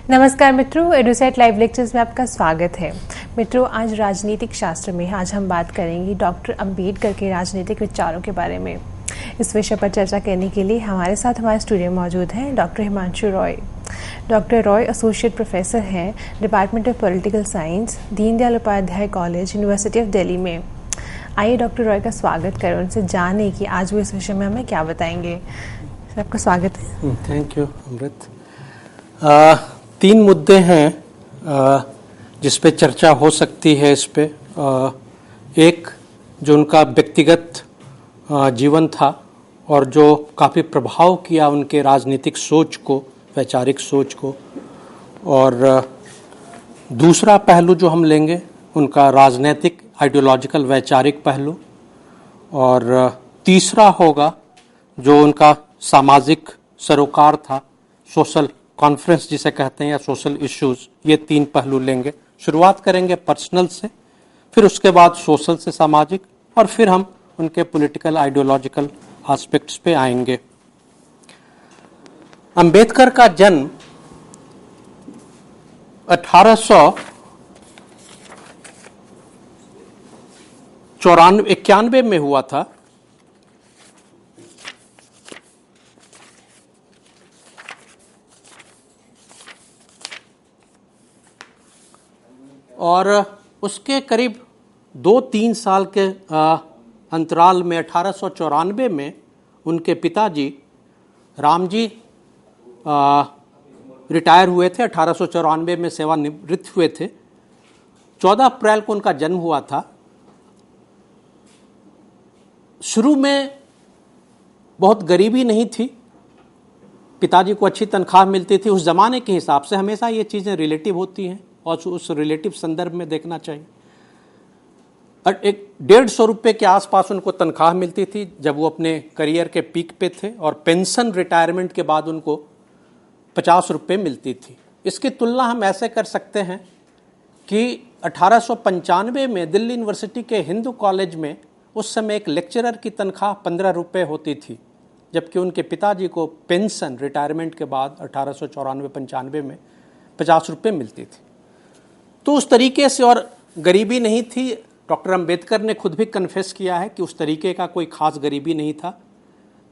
नमस्कार मित्रों, EDUSAT live lectures में आपका स्वागत है। मित्रों, आज राजनीतिक शास्त्र में आज हम बात करेंगे डॉक्टर अंबेडकर के राजनीतिक विचारों के बारे में। इस विषय पर चर्चा करने के लिए हमारे साथ हमारे स्टूडियो में मौजूद हैं doctor Himanshu Roy. Doctor Roy associate professor हैं department of political science, Deendayal Upadhyay college, university of Delhi में। आइए डॉक्टर रॉय का स्वागत करें, उनसे जाने कि आज वो इस विषय में हमें क्या बताएंगे। सर, आपका स्वागत है। थैंक यू अमृत। 3 मुद्दे हैं जिस पे चर्चा हो सकती है। इस पे एक जो उनका व्यक्तिगत जीवन था और जो काफ़ी प्रभाव किया उनके राजनीतिक सोच को, वैचारिक सोच को, और दूसरा पहलू जो हम लेंगे उनका राजनीतिक आइडियोलॉजिकल वैचारिक पहलू, और तीसरा होगा जो उनका सामाजिक सरोकार था, सोशल कॉन्फ्रेंस जिसे कहते हैं, या सोशल इश्यूज। ये 3 पहलू लेंगे। शुरुआत करेंगे पर्सनल से, फिर उसके बाद सोशल से सामाजिक, और फिर हम उनके पॉलिटिकल आइडियोलॉजिकल एस्पेक्ट्स पे आएंगे। अंबेडकर का जन्म 1891 में हुआ था। और उसके करीब 2-3 साल के अंतराल में 1894 में उनके पिताजी रामजी रिटायर हुए थे। 1894 में सेवानिवृत्त हुए थे। 14 अप्रैल को उनका जन्म हुआ था। शुरू में बहुत गरीबी नहीं थी, पिताजी को अच्छी तनख्वाह मिलती थी। उस ज़माने के हिसाब से हमेशा ये चीज़ें रिलेटिव होती हैं और उस रिलेटिव संदर्भ में देखना चाहिए। और 150 रुपये के आसपास उनको तनख्वाह मिलती थी जब वो अपने करियर के पीक पे थे, और पेंशन रिटायरमेंट के बाद उनको 50 रुपये मिलती थी। इसकी तुलना हम ऐसे कर सकते हैं कि 1895 में दिल्ली यूनिवर्सिटी के हिंदू कॉलेज में उस समय एक लेक्चरर की तनख्वाह 15 रुपये होती थी, जबकि उनके पिताजी को पेंशन रिटायरमेंट के बाद 1894-95 में 50 रुपये मिलती थी। तो उस तरीके से, और गरीबी नहीं थी। डॉक्टर अंबेडकर ने खुद भी कन्फेस किया है कि उस तरीके का कोई खास गरीबी नहीं था।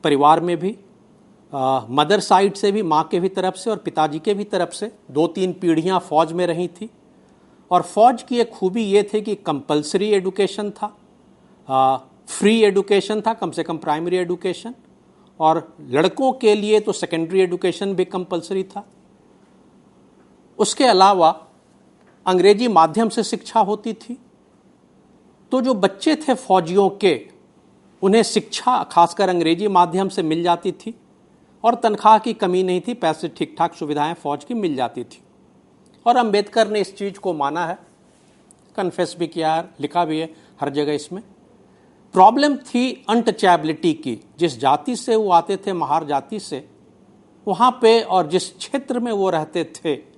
परिवार में भी मदर साइड से भी, माँ के भी तरफ से और पिताजी के भी तरफ से 2-3 पीढ़ियाँ फौज में रही थी। और फौज की एक खूबी ये थी कि कंपलसरी एडुकेशन था, फ्री एडुकेशन था, कम से कम प्राइमरी एडुकेशन, और लड़कों के लिए तो सेकेंडरी एडुकेशन भी कंपलसरी था। उसके अलावा अंग्रेजी माध्यम से शिक्षा होती थी। तो जो बच्चे थे फौजियों के, उन्हें शिक्षा खासकर अंग्रेजी माध्यम से मिल जाती थी, और तनख्वाह की कमी नहीं थी, पैसे ठीक ठाक सुविधाएं फौज की मिल जाती थी। और अंबेडकर ने इस चीज़ को माना है, कन्फेस भी किया है, लिखा भी है हर जगह। इसमें प्रॉब्लम थी अनटचेबिलिटी की। जिस जाति से वो आते थे, महार जाति से, वहाँ पे और जिस क्षेत्र में वो रहते थे,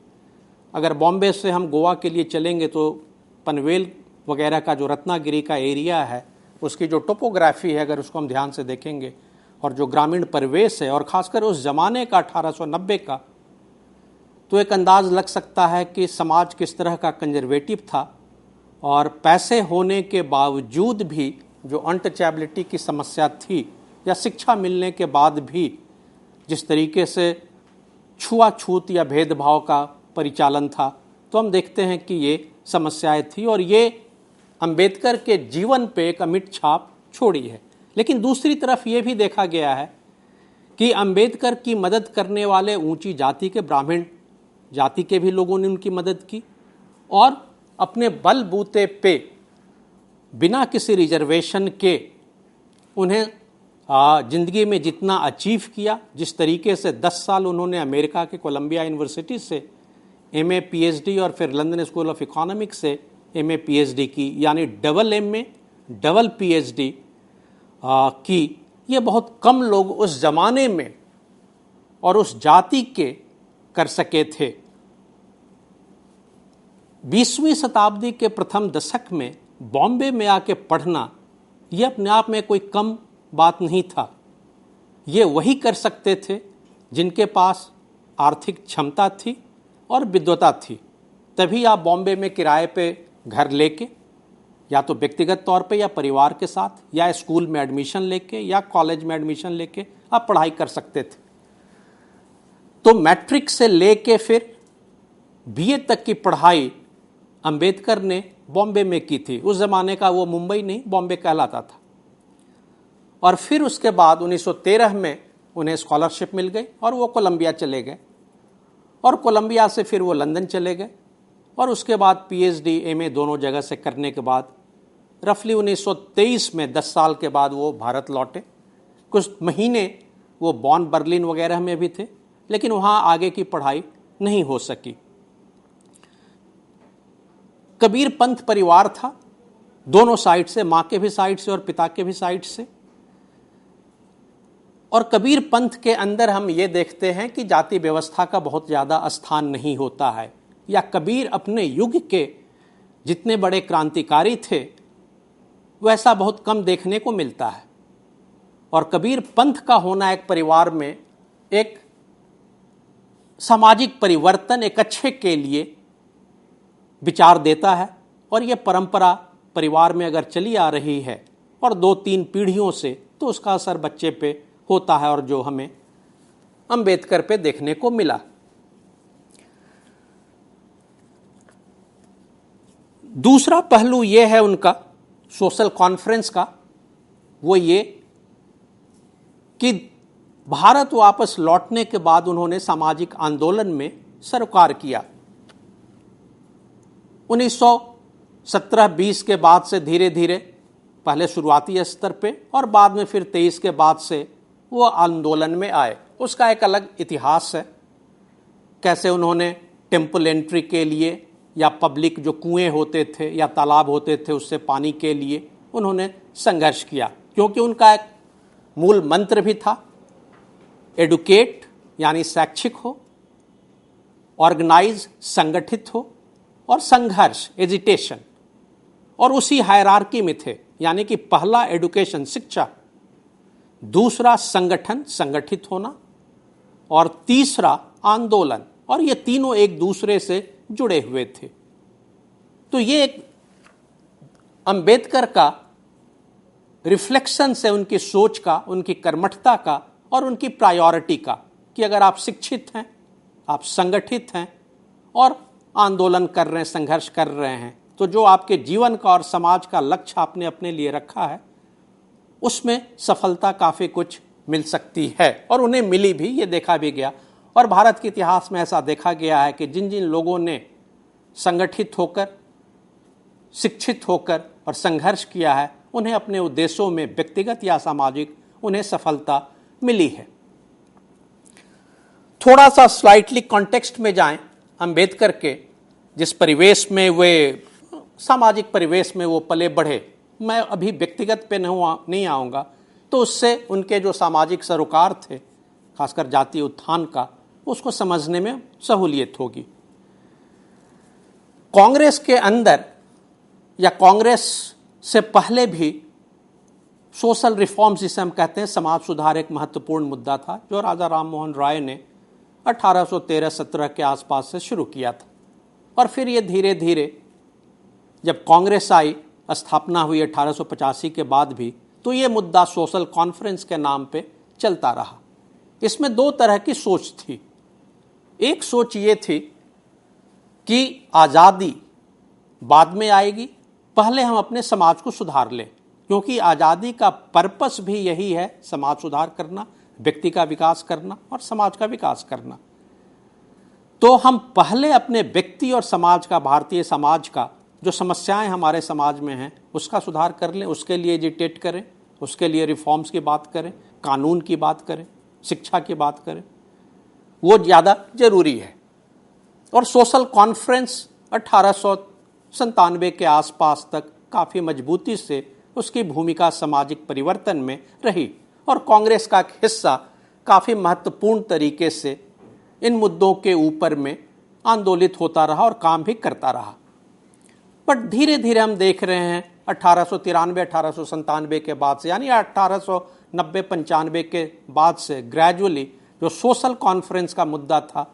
अगर बॉम्बे से हम गोवा के लिए चलेंगे तो पनवेल वगैरह का जो रत्नागिरी का एरिया है, उसकी जो टोपोग्राफी है, अगर उसको हम ध्यान से देखेंगे, और जो ग्रामीण परिवेश है, और ख़ासकर उस ज़माने का 1890 का, तो एक अंदाज़ लग सकता है कि समाज किस तरह का कंजर्वेटिव था। और पैसे होने के बावजूद भी जो अनटचेबिलिटी की समस्या थी, या शिक्षा मिलने के बाद भी जिस तरीके से छुआछूत या भेदभाव का परिचालन था, तो हम देखते हैं कि ये समस्याएं थी, और ये अंबेडकर के जीवन पे एक अमिट छाप छोड़ी है। लेकिन दूसरी तरफ ये भी देखा गया है कि अंबेडकर की मदद करने वाले ऊंची जाति के, ब्राह्मण जाति के भी लोगों ने उनकी मदद की, और अपने बलबूते पे बिना किसी रिजर्वेशन के उन्हें ज़िंदगी में जितना अचीव किया, जिस तरीके से 10 साल उन्होंने अमेरिका के कोलंबिया यूनिवर्सिटी से MA PhD और फिर लंदन स्कूल ऑफ इकोनॉमिक्स से MA PhD की, यानी डबल MA डबल PhD की, ये बहुत कम लोग उस ज़माने में और उस जाति के कर सके थे। 20वीं शताब्दी के प्रथम दशक में बॉम्बे में आके पढ़ना, ये अपने आप में कोई कम बात नहीं था। ये वही कर सकते थे जिनके पास आर्थिक क्षमता थी, और विद्वता थी, तभी आप बॉम्बे में किराए पे घर लेके या तो व्यक्तिगत तौर पे या परिवार के साथ या स्कूल में एडमिशन लेके या कॉलेज में एडमिशन लेके आप पढ़ाई कर सकते थे। तो मैट्रिक से लेके फिर बीए तक की पढ़ाई अंबेडकर ने बॉम्बे में की थी। उस ज़माने का वो मुंबई नहीं, बॉम्बे कहलाता था। और फिर उसके बाद 1913 में उन्हें स्कॉलरशिप मिल गई और वो कोलंबिया चले गए, और कोलंबिया से फिर वो लंदन चले गए, और उसके बाद पीएचडी एमए दोनों जगह से करने के बाद रफली 1923 में 10 साल के बाद वो भारत लौटे। कुछ महीने वो बॉन बर्लिन वगैरह में भी थे, लेकिन वहाँ आगे की पढ़ाई नहीं हो सकी। कबीर पंथ परिवार था, दोनों साइड से, माँ के भी साइड से और पिता के भी साइड से। और कबीर पंथ के अंदर हम ये देखते हैं कि जाति व्यवस्था का बहुत ज़्यादा स्थान नहीं होता है, या कबीर अपने युग के जितने बड़े क्रांतिकारी थे वैसा बहुत कम देखने को मिलता है। और कबीर पंथ का होना एक परिवार में एक सामाजिक परिवर्तन, एक अच्छे के लिए विचार देता है। और यह परंपरा परिवार में अगर चली आ रही है और 2-3 पीढ़ियों से, तो उसका असर बच्चे पे होता है, और जो हमें अंबेडकर पे देखने को मिला। दूसरा पहलू यह है उनका सोशल कॉन्फ्रेंस का, वो ये कि भारत वापस लौटने के बाद उन्होंने सामाजिक आंदोलन में सरोकार किया। 1917-20 के बाद से धीरे धीरे, पहले शुरुआती स्तर पे और बाद में फिर 23 के बाद से वो आंदोलन में आए। उसका एक अलग इतिहास है, कैसे उन्होंने टेम्पल एंट्री के लिए या पब्लिक जो कुएं होते थे या तालाब होते थे उससे पानी के लिए उन्होंने संघर्ष किया, क्योंकि उनका एक मूल मंत्र भी था, एडुकेट यानी शैक्षिक हो, ऑर्गेनाइज संगठित हो, और संघर्ष एजिटेशन। और उसी हायरार्की में थे, यानी कि पहला एडुकेशन शिक्षा, दूसरा संगठन संगठित होना, और तीसरा आंदोलन। और ये तीनों एक दूसरे से जुड़े हुए थे। तो ये एक अंबेडकर का रिफ्लेक्शन से उनकी सोच का, उनकी कर्मठता का और उनकी प्रायोरिटी का, कि अगर आप शिक्षित हैं, आप संगठित हैं और आंदोलन कर रहे हैं, संघर्ष कर रहे हैं, तो जो आपके जीवन का और समाज का लक्ष्य आपने अपने लिए रखा है उसमें सफलता काफ़ी कुछ मिल सकती है। और उन्हें मिली भी, ये देखा भी गया। और भारत के इतिहास में ऐसा देखा गया है कि जिन जिन लोगों ने संगठित होकर, शिक्षित होकर और संघर्ष किया है, उन्हें अपने उद्देश्यों में व्यक्तिगत या सामाजिक उन्हें सफलता मिली है। थोड़ा सा स्लाइटली कॉन्टेक्स्ट में जाएं, अंबेडकर के जिस परिवेश में वे, सामाजिक परिवेश में वो पले बढ़े, मैं अभी व्यक्तिगत पे नहीं आऊँगा, तो उससे उनके जो सामाजिक सरोकार थे, खासकर जातीय उत्थान का, उसको समझने में सहूलियत होगी। कांग्रेस के अंदर या कांग्रेस से पहले भी सोशल रिफॉर्म्स जिसे हम कहते हैं, समाज सुधार एक महत्वपूर्ण मुद्दा था, जो राजा राम मोहन राय ने 1813-17 के आसपास से शुरू किया था। और फिर ये धीरे धीरे जब कांग्रेस आई, स्थापना हुई 1885 के बाद भी, तो ये मुद्दा सोशल कॉन्फ्रेंस के नाम पे चलता रहा। इसमें 2 तरह की सोच थी। एक सोच ये थी कि आज़ादी बाद में आएगी, पहले हम अपने समाज को सुधार लें, क्योंकि आज़ादी का पर्पस भी यही है, समाज सुधार करना, व्यक्ति का विकास करना और समाज का विकास करना। तो हम पहले अपने व्यक्ति और समाज का, भारतीय समाज का, जो समस्याएं हमारे समाज में हैं उसका सुधार कर लें, उसके लिए एजिटेट करें, उसके लिए रिफॉर्म्स की बात करें, कानून की बात करें, शिक्षा की बात करें, वो ज़्यादा जरूरी है। और सोशल कॉन्फ्रेंस 1897 के आसपास तक काफ़ी मजबूती से उसकी भूमिका सामाजिक परिवर्तन में रही, और कांग्रेस का एक हिस्सा काफ़ी महत्वपूर्ण तरीके से इन मुद्दों के ऊपर में आंदोलित होता रहा और काम भी करता रहा। बट धीरे धीरे हम देख रहे हैं 1893-1897 के बाद से, यानी 1890-95 के बाद से ग्रेजुअली जो सोशल कॉन्फ्रेंस का मुद्दा था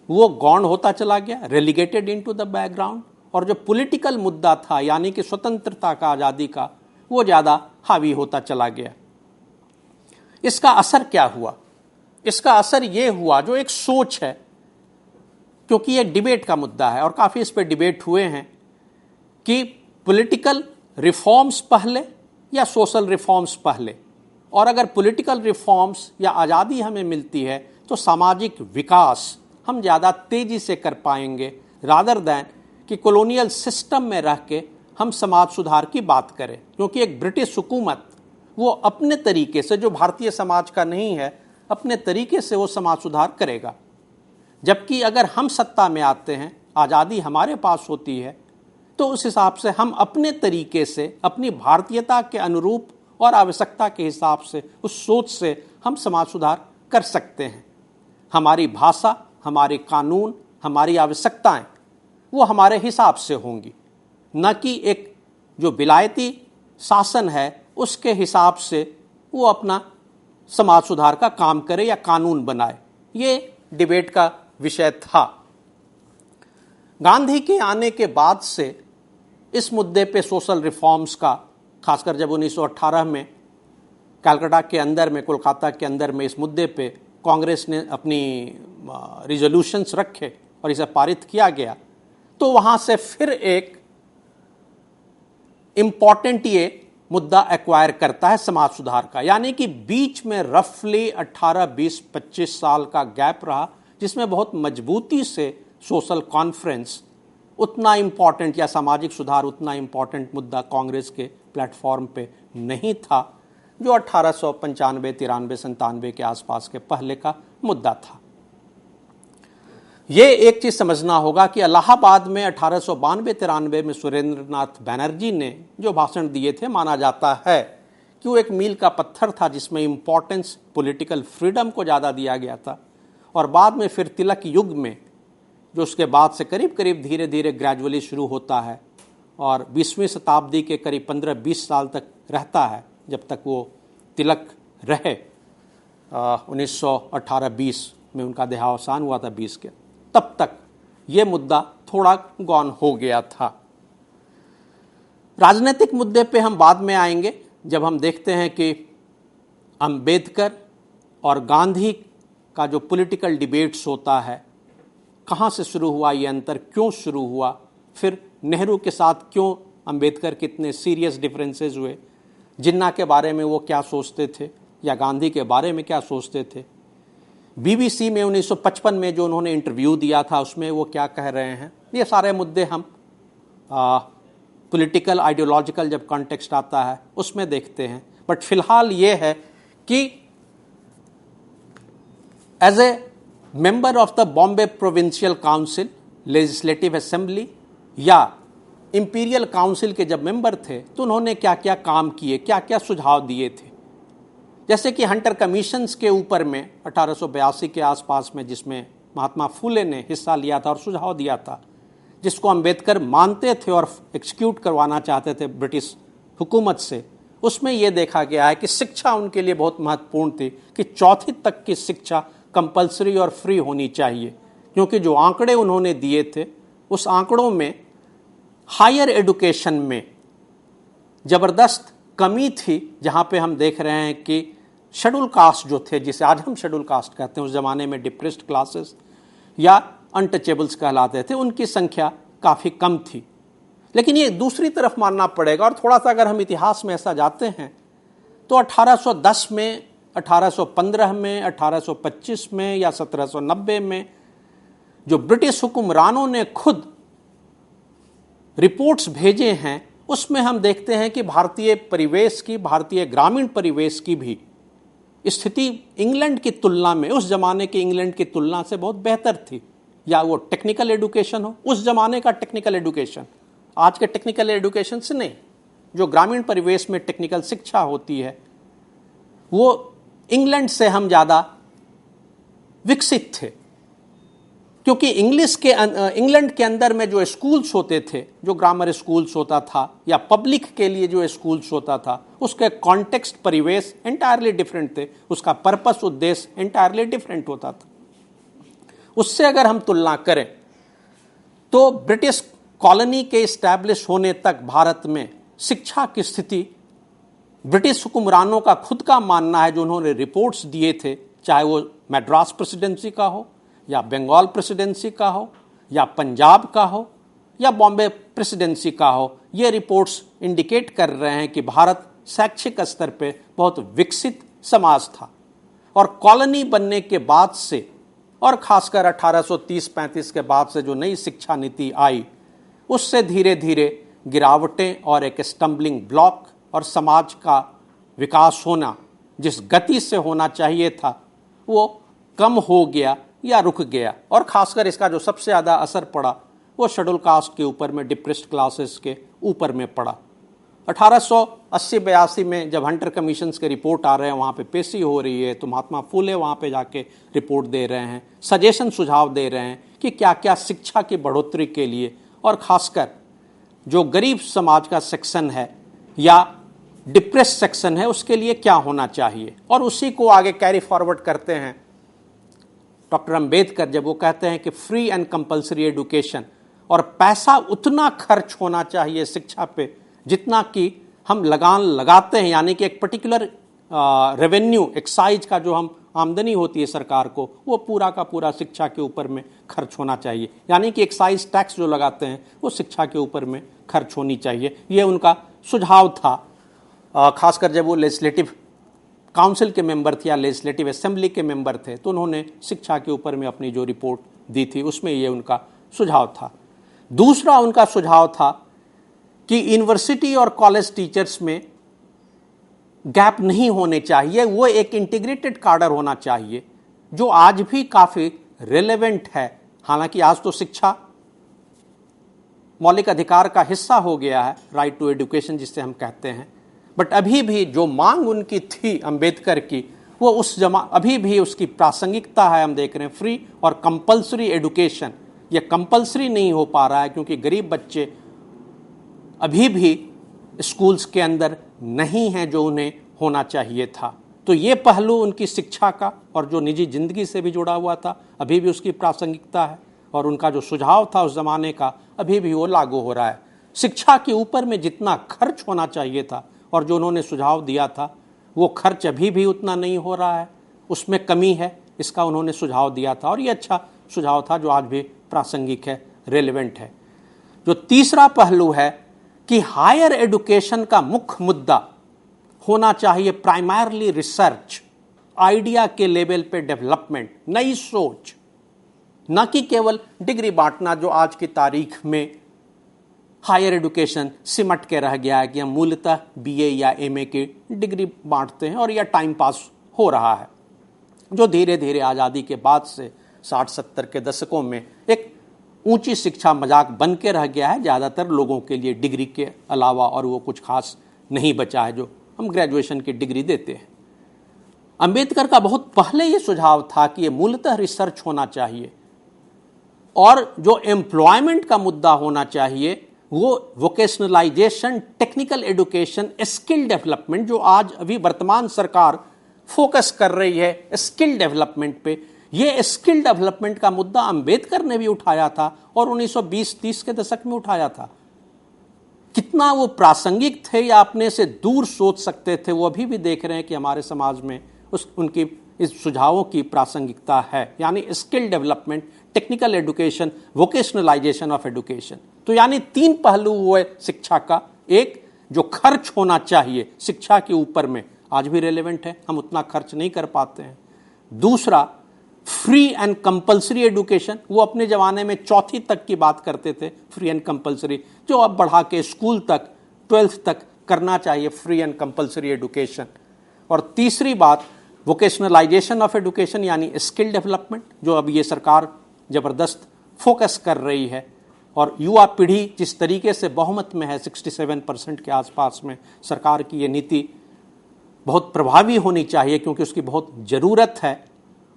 वो गौण होता चला गया, रेलिगेटेड इनटू द बैकग्राउंड, और जो पॉलिटिकल मुद्दा था यानी कि स्वतंत्रता का, आज़ादी का, वो ज़्यादा हावी होता चला गया। इसका असर क्या हुआ? इसका असर ये हुआ, जो एक सोच है, क्योंकि ये डिबेट का मुद्दा है और काफ़ी इस पर डिबेट हुए हैं कि पॉलिटिकल रिफॉर्म्स पहले या सोशल रिफॉर्म्स पहले, और अगर पॉलिटिकल रिफॉर्म्स या आज़ादी हमें मिलती है तो सामाजिक विकास हम ज़्यादा तेज़ी से कर पाएंगे, रादर दैन कि कॉलोनियल सिस्टम में रह के हम समाज सुधार की बात करें। क्योंकि एक ब्रिटिश हुकूमत वो अपने तरीके से, जो भारतीय समाज का नहीं है, अपने तरीके से वो समाज सुधार करेगा। जबकि अगर हम सत्ता में आते हैं, आज़ादी हमारे पास होती है, तो उस हिसाब से हम अपने तरीके से, अपनी भारतीयता के अनुरूप और आवश्यकता के हिसाब से, उस सोच से हम समाज सुधार कर सकते हैं। हमारी भाषा, हमारे कानून, हमारी आवश्यकताएं वो हमारे हिसाब से होंगी, न कि एक जो विलायती शासन है उसके हिसाब से वो अपना समाज सुधार का काम करे या कानून बनाए। ये डिबेट का विषय था। गांधी के आने के बाद से इस मुद्दे पे सोशल रिफॉर्म्स का, खासकर जब 1918 में कलकत्ता के अंदर में, कोलकाता के अंदर में इस मुद्दे पे कांग्रेस ने अपनी रिजोल्यूशंस रखे और इसे पारित किया गया, तो वहां से फिर एक इंपॉर्टेंट ये मुद्दा एक्वायर करता है समाज सुधार का। यानी कि बीच में रफली 18, 20, 25 साल का गैप रहा, जिसमें बहुत मजबूती से सोशल कॉन्फ्रेंस उतना इंपॉर्टेंट या सामाजिक सुधार उतना इंपॉर्टेंट मुद्दा कांग्रेस के प्लेटफॉर्म पे नहीं था, जो 1895, 93, 97 के आसपास के पहले का मुद्दा था। ये एक चीज समझना होगा कि इलाहाबाद में 1892-93 में सुरेंद्रनाथ बैनर्जी ने जो भाषण दिए थे, माना जाता है कि वो एक मील का पत्थर था, जिसमें इंपॉर्टेंस पॉलिटिकल फ्रीडम को ज़्यादा दिया गया था। और बाद में फिर तिलक युग में, जो उसके बाद से करीब करीब धीरे धीरे ग्रेजुअली शुरू होता है और 20वीं शताब्दी के करीब 15-20 साल तक रहता है, जब तक वो तिलक रहे। 1918-20 में उनका देहावसान हुआ था, 20 के, तब तक ये मुद्दा थोड़ा गौन हो गया था। राजनीतिक मुद्दे पे हम बाद में आएंगे, जब हम देखते हैं कि अंबेडकर और गांधी का जो पॉलिटिकल डिबेट्स होता है, कहाँ से शुरू हुआ ये अंतर, क्यों शुरू हुआ, फिर नेहरू के साथ क्यों अंबेडकर के इतने सीरियस डिफरेंसेस हुए, जिन्ना के बारे में वो क्या सोचते थे या गांधी के बारे में क्या सोचते थे, बीबीसी में 1955 में जो उन्होंने इंटरव्यू दिया था उसमें वो क्या कह रहे हैं। ये सारे मुद्दे हम पॉलिटिकल आइडियोलॉजिकल जब कॉन्टेक्स्ट आता है उसमें देखते हैं। बट फिलहाल ये है कि as a member of the Bombay provincial council, legislative assembly या इंपीरियल काउंसिल के जब मेंबर थे, तो उन्होंने क्या क्या काम किए, क्या क्या सुझाव दिए थे। जैसे कि हंटर कमीशंस के ऊपर में 1882 के आसपास में, जिसमें महात्मा फुले ने हिस्सा लिया था और सुझाव दिया था, जिसको अंबेडकर मानते थे और एक्सिक्यूट करवाना चाहते थे ब्रिटिश हुकूमत से। उसमें यह देखा गया है कि शिक्षा उनके लिए बहुत महत्वपूर्ण थी कि चौथी तक की शिक्षा कंपलसरी और फ्री होनी चाहिए, क्योंकि जो आंकड़े उन्होंने दिए थे उस आंकड़ों में हायर एजुकेशन में ज़बरदस्त कमी थी, जहां पे हम देख रहे हैं कि शेड्यूल कास्ट जो थे, जिसे आज हम शेड्यूल कास्ट कहते हैं, उस जमाने में डिप्रेस्ड क्लासेस या अनटचेबल्स कहलाते थे, उनकी संख्या काफ़ी कम थी। लेकिन ये दूसरी तरफ मानना पड़ेगा, और थोड़ा सा अगर हम इतिहास में ऐसा जाते हैं तो 1810 में, 1815 में, 1825 में या 1790 में जो ब्रिटिश हुक्मरानों ने खुद रिपोर्ट्स भेजे हैं, उसमें हम देखते हैं कि भारतीय परिवेश की, भारतीय ग्रामीण परिवेश की भी स्थिति इंग्लैंड की तुलना में, उस जमाने के इंग्लैंड की तुलना से बहुत बेहतर थी। या वो टेक्निकल एजुकेशन हो, उस जमाने का टेक्निकल एजुकेशन, आज के टेक्निकल एजुकेशन से नहीं, जो ग्रामीण परिवेश में टेक्निकल शिक्षा होती है, वो इंग्लैंड से हम ज़्यादा विकसित थे। क्योंकि इंग्लैंड के अंदर में जो स्कूल्स होते थे, जो ग्रामर स्कूल्स होता था या पब्लिक के लिए जो स्कूल्स होता था, उसके कॉन्टेक्स्ट, परिवेश एंटायरली डिफरेंट थे, उसका पर्पस, उद्देश्य एंटायरली डिफरेंट होता था। उससे अगर हम तुलना करें तो ब्रिटिश कॉलोनी के इस्टेब्लिश होने तक भारत में शिक्षा की स्थिति, ब्रिटिश हुक्मरानों का खुद का मानना है, जो उन्होंने रिपोर्ट्स दिए थे, चाहे वो मद्रास प्रेसिडेंसी का हो या बंगाल प्रेसिडेंसी का हो या पंजाब का हो या बॉम्बे प्रेसिडेंसी का हो, ये रिपोर्ट्स इंडिकेट कर रहे हैं कि भारत शैक्षिक स्तर पे बहुत विकसित समाज था। और कॉलोनी बनने के बाद से और खासकर 1830-35 के बाद से जो नई शिक्षा नीति आई, उससे धीरे धीरे गिरावटें और एक स्टम्बलिंग ब्लॉक और समाज का विकास होना जिस गति से होना चाहिए था वो कम हो गया या रुक गया। और खासकर इसका जो सबसे ज़्यादा असर पड़ा वो शेड्यूल कास्ट के ऊपर में, डिप्रेस्ड क्लासेस के ऊपर में पड़ा। 1880-82 में जब हंटर कमीशंस के रिपोर्ट आ रहे हैं, वहाँ पे पेशी हो रही है, तो महात्मा फुले वहाँ पे जाके रिपोर्ट दे रहे हैं, सजेशन सुझाव दे रहे हैं कि क्या क्या शिक्षा की बढ़ोतरी के लिए और खासकर जो गरीब समाज का सेक्शन है या डिप्रेस सेक्शन है उसके लिए क्या होना चाहिए। और उसी को आगे कैरी फॉरवर्ड करते हैं डॉक्टर अंबेडकर, जब वो कहते हैं कि फ्री एंड कंपल्सरी एजुकेशन, और पैसा उतना खर्च होना चाहिए शिक्षा पे जितना कि हम लगान लगाते हैं, यानी कि एक पर्टिकुलर रेवेन्यू, एक्साइज का जो हम आमदनी होती है सरकार को, वो पूरा का पूरा शिक्षा के ऊपर में खर्च होना चाहिए। यानी कि एक्साइज टैक्स जो लगाते हैं वो शिक्षा के ऊपर में खर्च होनी चाहिए। ये उनका सुझाव था, खासकर जब वो लेजिस्लेटिव काउंसिल के मेंबर थे या लेजिस्लेटिव असेंबली के मेंबर थे, तो उन्होंने शिक्षा के ऊपर में अपनी जो रिपोर्ट दी थी उसमें ये उनका सुझाव था। दूसरा उनका सुझाव था कि यूनिवर्सिटी और कॉलेज टीचर्स में गैप नहीं होने चाहिए, वो एक इंटीग्रेटेड काडर होना चाहिए, जो आज भी काफ़ी रिलेवेंट है। हालांकि आज तो शिक्षा मौलिक अधिकार का हिस्सा हो गया है, राइट टू एजुकेशन जिसे हम कहते हैं, बट अभी भी जो मांग उनकी थी अंबेडकर की, वो अभी भी उसकी प्रासंगिकता है। हम देख रहे हैं फ्री और कंपल्सरी एजुकेशन, ये कंपल्सरी नहीं हो पा रहा है क्योंकि गरीब बच्चे अभी भी स्कूल्स के अंदर नहीं हैं जो उन्हें होना चाहिए था। तो ये पहलू उनकी शिक्षा का और जो निजी जिंदगी से भी जुड़ा हुआ था, अभी भी उसकी प्रासंगिकता है, और उनका जो सुझाव था उस जमाने का अभी भी वो लागू हो रहा है। शिक्षा के ऊपर में जितना खर्च होना चाहिए था और जो उन्होंने सुझाव दिया था वो खर्च अभी भी उतना नहीं हो रहा है, उसमें कमी है, इसका उन्होंने सुझाव दिया था, और ये अच्छा सुझाव था जो आज भी प्रासंगिक है, रेलेवेंट है। जो तीसरा पहलू है कि हायर एजुकेशन का मुख्य मुद्दा होना चाहिए प्राइमरली रिसर्च, आइडिया के लेवल पे डेवलपमेंट, नई सोच, न कि केवल डिग्री बांटना जो आज की तारीख में हायर एजुकेशन सिमट के रह गया है कि हम मूलतः बीए या एमए की डिग्री बांटते हैं और यह टाइम पास हो रहा है, जो धीरे धीरे आज़ादी के बाद से 60-70 के दशकों में एक ऊंची शिक्षा मजाक बन के रह गया है ज़्यादातर लोगों के लिए डिग्री के अलावा, और वो कुछ खास नहीं बचा है जो हम ग्रेजुएशन की डिग्री देते हैं। अंबेडकर का बहुत पहले ये सुझाव था कि ये मूलतः रिसर्च होना चाहिए, और जो एम्प्लॉयमेंट का मुद्दा होना चाहिए वो vocationalisation, technical education, skill development, जो आज अभी वर्तमान सरकार फोकस कर रही है स्किल डेवलपमेंट पे। ये स्किल डेवलपमेंट का मुद्दा अंबेडकर ने भी उठाया था और 1920-30 के दशक में उठाया था। कितना वो प्रासंगिक थे या अपने से दूर सोच सकते थे, वो अभी भी देख रहे हैं कि हमारे समाज में उनकी इस सुझावों की प्रासंगिकता है। यानी skill development, technical education, vocationalisation of education. तो यानी 3 पहलू हुए शिक्षा का। एक, जो खर्च होना चाहिए शिक्षा के ऊपर में, आज भी रेलेवेंट है, हम उतना खर्च नहीं कर पाते हैं। दूसरा, फ्री एंड कंपल्सरी एजुकेशन, वो अपने ज़माने में 4वीं तक की बात करते थे, फ्री एंड कंपल्सरी, जो अब बढ़ा के स्कूल तक, 12th तक करना चाहिए फ्री एंड कंपल्सरी एजुकेशन। और तीसरी बात, वोकेशनलाइजेशन ऑफ एजुकेशन, यानी स्किल डेवलपमेंट, जो अब ये सरकार ज़बरदस्त फोकस कर रही है। और युवा पीढ़ी जिस तरीके से बहुमत में है, 67% के आसपास में, सरकार की ये नीति बहुत प्रभावी होनी चाहिए क्योंकि उसकी बहुत ज़रूरत है।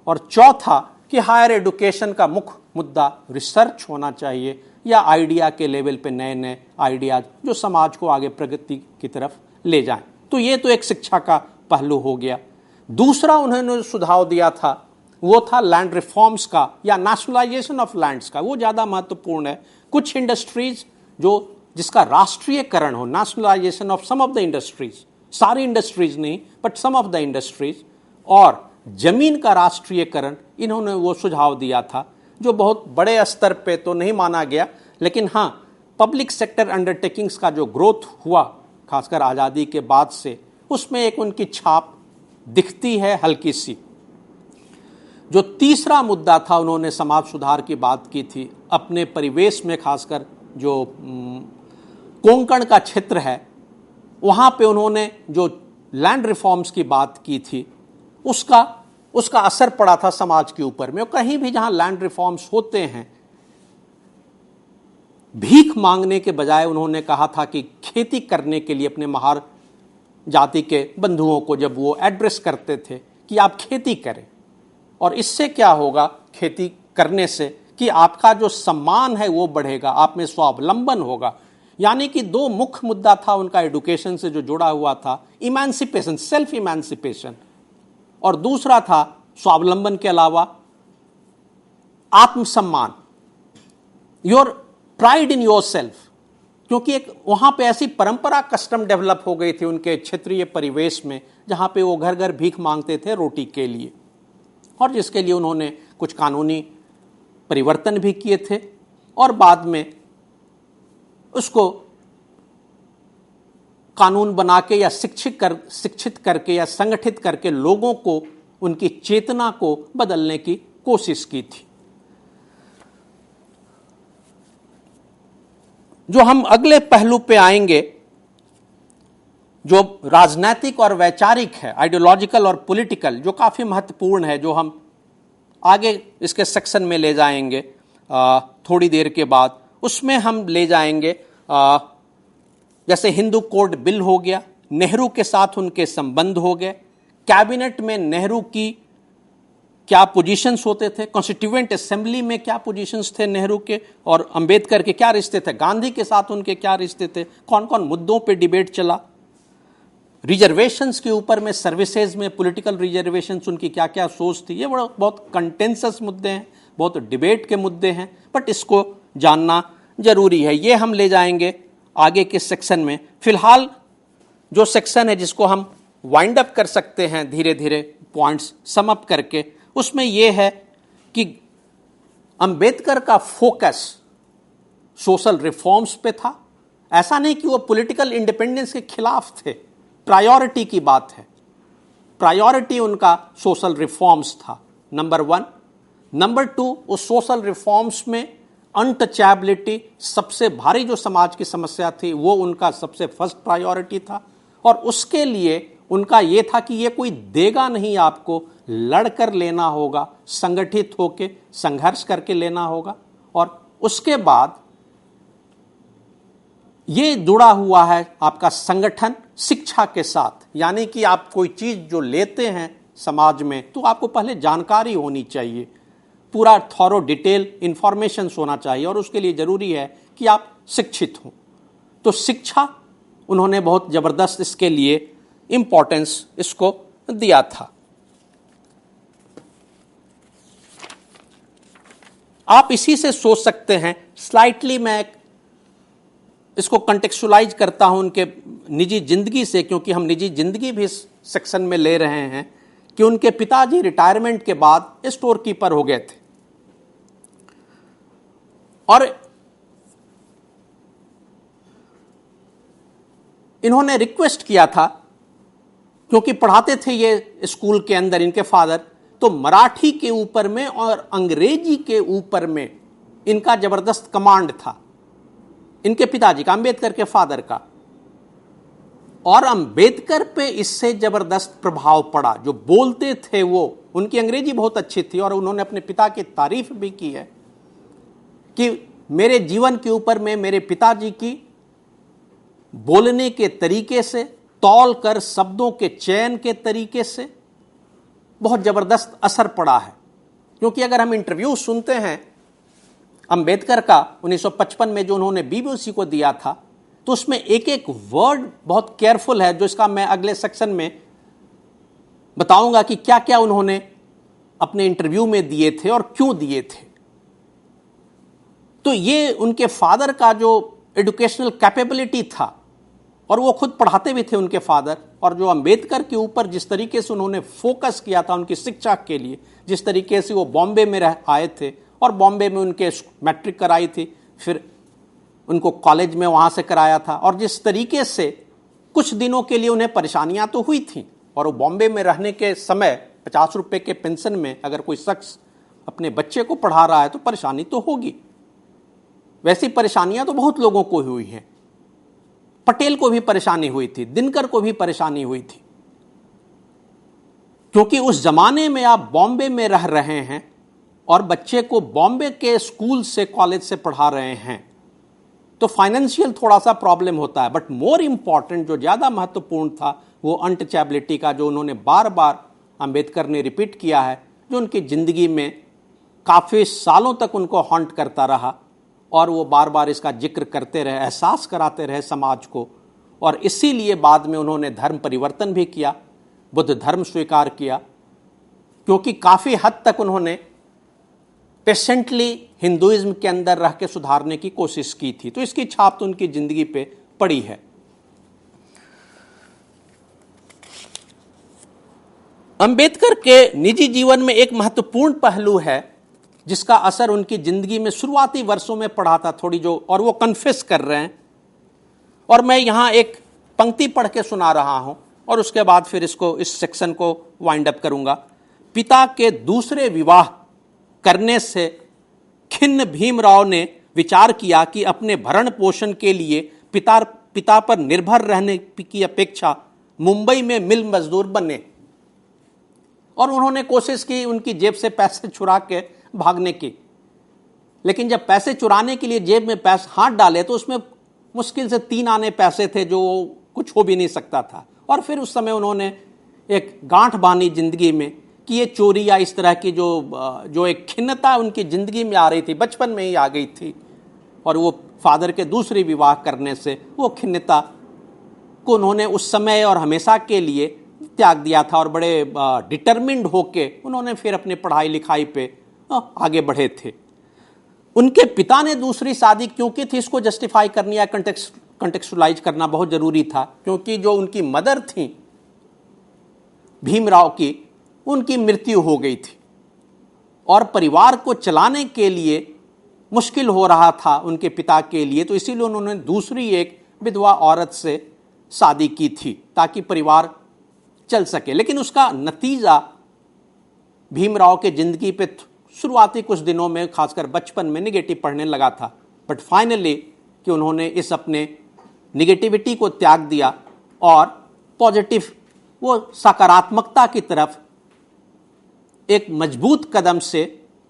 और चौथा कि हायर एजुकेशन का मुख्य मुद्दा रिसर्च होना चाहिए या आइडिया के लेवल पे नए नए आइडियाज जो समाज को आगे प्रगति की तरफ ले जाएं। तो ये तो एक शिक्षा का पहलू हो गया। दूसरा उन्होंने सुझाव दिया था वो था लैंड रिफॉर्म्स का या नेशनलाइजेशन ऑफ लैंड्स का, वो ज़्यादा महत्वपूर्ण है। कुछ इंडस्ट्रीज जिसका राष्ट्रीयकरण हो, nationalization of some of the industries, सारी इंडस्ट्रीज नहीं but some of the industries, और जमीन का राष्ट्रीयकरण, इन्होंने वो सुझाव दिया था जो बहुत बड़े स्तर पे तो नहीं माना गया, लेकिन हाँ पब्लिक सेक्टर अंडरटेकिंग्स का जो ग्रोथ हुआ खासकर आज़ादी के बाद से, उसमें एक उनकी छाप दिखती है हल्की सी। जो तीसरा मुद्दा था, उन्होंने समाज सुधार की बात की थी अपने परिवेश में, खासकर जो कोंकण का क्षेत्र है वहाँ पे उन्होंने जो लैंड रिफॉर्म्स की बात की थी, उसका असर पड़ा था समाज के ऊपर में। कहीं भी जहाँ लैंड रिफॉर्म्स होते हैं, भीख मांगने के बजाय उन्होंने कहा था कि खेती करने के लिए अपने महार जाति के बंधुओं को जब वो एड्रेस करते थे कि आप खेती करें, और इससे क्या होगा खेती करने से कि आपका जो सम्मान है वो बढ़ेगा, आप में स्वावलंबन होगा। यानी कि दो मुख्य मुद्दा था उनका एडुकेशन से जो जुड़ा हुआ था, इमेंसिपेशन, सेल्फ इमेंसिपेशन, और दूसरा था स्वावलंबन के अलावा आत्मसम्मान, your pride in your self. क्योंकि एक वहां पे ऐसी परंपरा कस्टम डेवलप हो गई थी उनके क्षेत्रीय परिवेश में, जहां पे वो घर घर भीख मांगते थे रोटी के लिए, और जिसके लिए उन्होंने कुछ कानूनी परिवर्तन भी किए थे, और बाद में उसको कानून बना के या शिक्षित करके या संगठित करके लोगों को, उनकी चेतना को बदलने की कोशिश की थी। जो हम अगले पहलू पे आएंगे, जो राजनैतिक और वैचारिक है, आइडियोलॉजिकल और पॉलिटिकल, जो काफी महत्वपूर्ण है, जो हम आगे इसके सेक्शन में ले जाएंगे थोड़ी देर के बाद। उसमें हम ले जाएंगे जैसे हिंदू कोड बिल हो गया, नेहरू के साथ उनके संबंध हो गए, कैबिनेट में नेहरू की क्या पोजीशंस होते थे, कॉन्स्टिट्यूएंट असेंबली में क्या पोजीशंस थे नेहरू के, और अंबेडकर के क्या रिश्ते थे, गांधी के साथ उनके क्या रिश्ते थे, कौन कौन मुद्दों पे डिबेट चला, रिजर्वेशंस के ऊपर में, सर्विसेज में पॉलिटिकल रिजर्वेशंस, उनकी क्या क्या सोच थी। ये बहुत कंटेंसस मुद्दे हैं, बहुत डिबेट के मुद्दे हैं, बट इसको जानना जरूरी है। ये हम ले जाएंगे आगे के सेक्शन में। फिलहाल जो सेक्शन है जिसको हम वाइंड अप कर सकते हैं धीरे धीरे पॉइंट्स सम अप करके, उसमें यह है कि अंबेडकर का फोकस सोशल रिफॉर्म्स पे था। ऐसा नहीं कि वो पॉलिटिकल इंडिपेंडेंस के खिलाफ थे, प्रायोरिटी की बात है, प्रायोरिटी उनका सोशल रिफॉर्म्स था, नंबर 1। नंबर 2, उस सोशल रिफॉर्म्स में अनटचेबिलिटी, सबसे भारी जो समाज की समस्या थी, वो उनका सबसे फर्स्ट प्रायोरिटी था, और उसके लिए उनका ये था कि ये कोई देगा नहीं, आपको लड़कर लेना होगा, संगठित होकर संघर्ष करके लेना होगा। और उसके बाद ये जुड़ा हुआ है आपका संगठन शिक्षा के साथ, यानी कि आप कोई चीज जो लेते हैं समाज में तो आपको पहले जानकारी होनी चाहिए, पूरा थॉरो डिटेल इंफॉर्मेशन होना चाहिए, और उसके लिए जरूरी है कि आप शिक्षित हों। तो शिक्षा उन्होंने बहुत जबरदस्त इसके लिए इंपॉर्टेंस इसको दिया था। आप इसी से सोच सकते हैं, स्लाइटली मैं इसको कंटेक्चुअलाइज करता हूं उनके निजी जिंदगी से, क्योंकि हम निजी जिंदगी भी इस सेक्शन में ले रहे हैं, कि उनके पिताजी रिटायरमेंट के बाद स्टोर कीपर हो गए थे, और इन्होंने रिक्वेस्ट किया था, क्योंकि पढ़ाते थे ये स्कूल के अंदर इनके फादर, तो मराठी के ऊपर में और अंग्रेजी के ऊपर में इनका जबरदस्त कमांड था, इनके पिताजी का, अंबेडकर के फादर का। और अंबेडकर पे इससे जबरदस्त प्रभाव पड़ा, जो बोलते थे वो, उनकी अंग्रेजी बहुत अच्छी थी, और उन्होंने अपने पिता की तारीफ भी की है कि मेरे जीवन के ऊपर में मेरे पिताजी की बोलने के तरीके से, तौल कर शब्दों के चयन के तरीके से बहुत जबरदस्त असर पड़ा है। क्योंकि अगर हम इंटरव्यू सुनते हैं अंबेडकर का 1955 में जो उन्होंने बीबीसी को दिया था, तो उसमें एक एक वर्ड बहुत केयरफुल है, जो इसका मैं अगले सेक्शन में बताऊंगा कि क्या क्या उन्होंने अपने इंटरव्यू में दिए थे और क्यों दिए थे। तो ये उनके फादर का जो एजुकेशनल कैपेबिलिटी था, और वो खुद पढ़ाते भी थे उनके फादर, और जो अंबेडकर के ऊपर जिस तरीके से उन्होंने फोकस किया था उनकी शिक्षा के लिए, जिस तरीके से वो बॉम्बे में रह आए थे और बॉम्बे में उनके मैट्रिक कराई थी, फिर उनको कॉलेज में वहाँ से कराया था, और जिस तरीके से कुछ दिनों के लिए उन्हें परेशानियाँ तो हुई थी, और वो बॉम्बे में रहने के समय 50 रुपये के पेंशन में अगर कोई शख्स अपने बच्चे को पढ़ा रहा है तो परेशानी तो होगी। वैसी परेशानियां तो बहुत लोगों को हुई हैं। पटेल को भी परेशानी हुई थी, दिनकर को भी परेशानी हुई थी, क्योंकि उस जमाने में आप बॉम्बे में रह रहे हैं और बच्चे को बॉम्बे के स्कूल से कॉलेज से पढ़ा रहे हैं, तो फाइनेंशियल थोड़ा सा प्रॉब्लम होता है। बट मोर इंपॉर्टेंट, जो ज्यादा महत्वपूर्ण था, वो अनटचेबिलिटी का, जो उन्होंने बार बार अंबेडकर ने रिपीट किया है, जो उनकी जिंदगी में काफी सालों तक उनको हॉन्ट करता रहा, और वो बार बार इसका जिक्र करते रहे, एहसास कराते रहे समाज को। और इसीलिए बाद में उन्होंने धर्म परिवर्तन भी किया, बुद्ध धर्म स्वीकार किया, क्योंकि काफी हद तक उन्होंने पेशेंटली हिंदुइज्म के अंदर रह के सुधारने की कोशिश की थी। तो इसकी छाप तो उनकी जिंदगी पे पड़ी है। अंबेडकर के निजी जीवन में एक महत्वपूर्ण पहलू है जिसका असर उनकी जिंदगी में शुरुआती वर्षों में पड़ा था थोड़ी, जो, और वो कन्फेस कर रहे हैं, और मैं यहां एक पंक्ति पढ़ के सुना रहा हूं और उसके बाद फिर इस सेक्शन को वाइंड अप करूंगा। पिता के दूसरे विवाह करने से खिन्न भीमराव ने विचार किया कि अपने भरण पोषण के लिए पिता पर निर्भर रहने की अपेक्षा मुंबई में मिल मजदूर बने, और उन्होंने कोशिश की उनकी जेब से पैसे चुरा के भागने की। लेकिन जब पैसे चुराने के लिए जेब में पैसे हाथ डाले तो उसमें मुश्किल से 3 आने पैसे थे, जो कुछ हो भी नहीं सकता था। और फिर उस समय उन्होंने एक गांठ बांधी जिंदगी में कि ये चोरी या इस तरह की जो एक खिन्नता उनकी जिंदगी में आ रही थी, बचपन में ही आ गई थी, और वो फादर के दूसरे विवाह करने से वो खिन्नता को उन्होंने उस समय और हमेशा के लिए त्याग दिया था, और बड़े डिटरमिन्ड होके उन्होंने फिर अपने पढ़ाई लिखाई पे आगे बढ़े थे। उनके पिता ने दूसरी शादी क्यों की थी, इसको जस्टिफाई करनी या कंटेक्सचुअलाइज करना बहुत जरूरी था, क्योंकि जो उनकी मदर थी भीमराव की, उनकी मृत्यु हो गई थी, और परिवार को चलाने के लिए मुश्किल हो रहा था उनके पिता के लिए, तो इसीलिए उन्होंने दूसरी एक विधवा औरत से शादी की थी ताकि परिवार चल सके। लेकिन उसका नतीजा भीमराव के जिंदगी पे शुरुआती कुछ दिनों में, खासकर बचपन में, निगेटिव पढ़ने लगा था। बट फाइनली कि उन्होंने इस अपने निगेटिविटी को त्याग दिया और पॉजिटिव, वो सकारात्मकता की तरफ एक मजबूत कदम से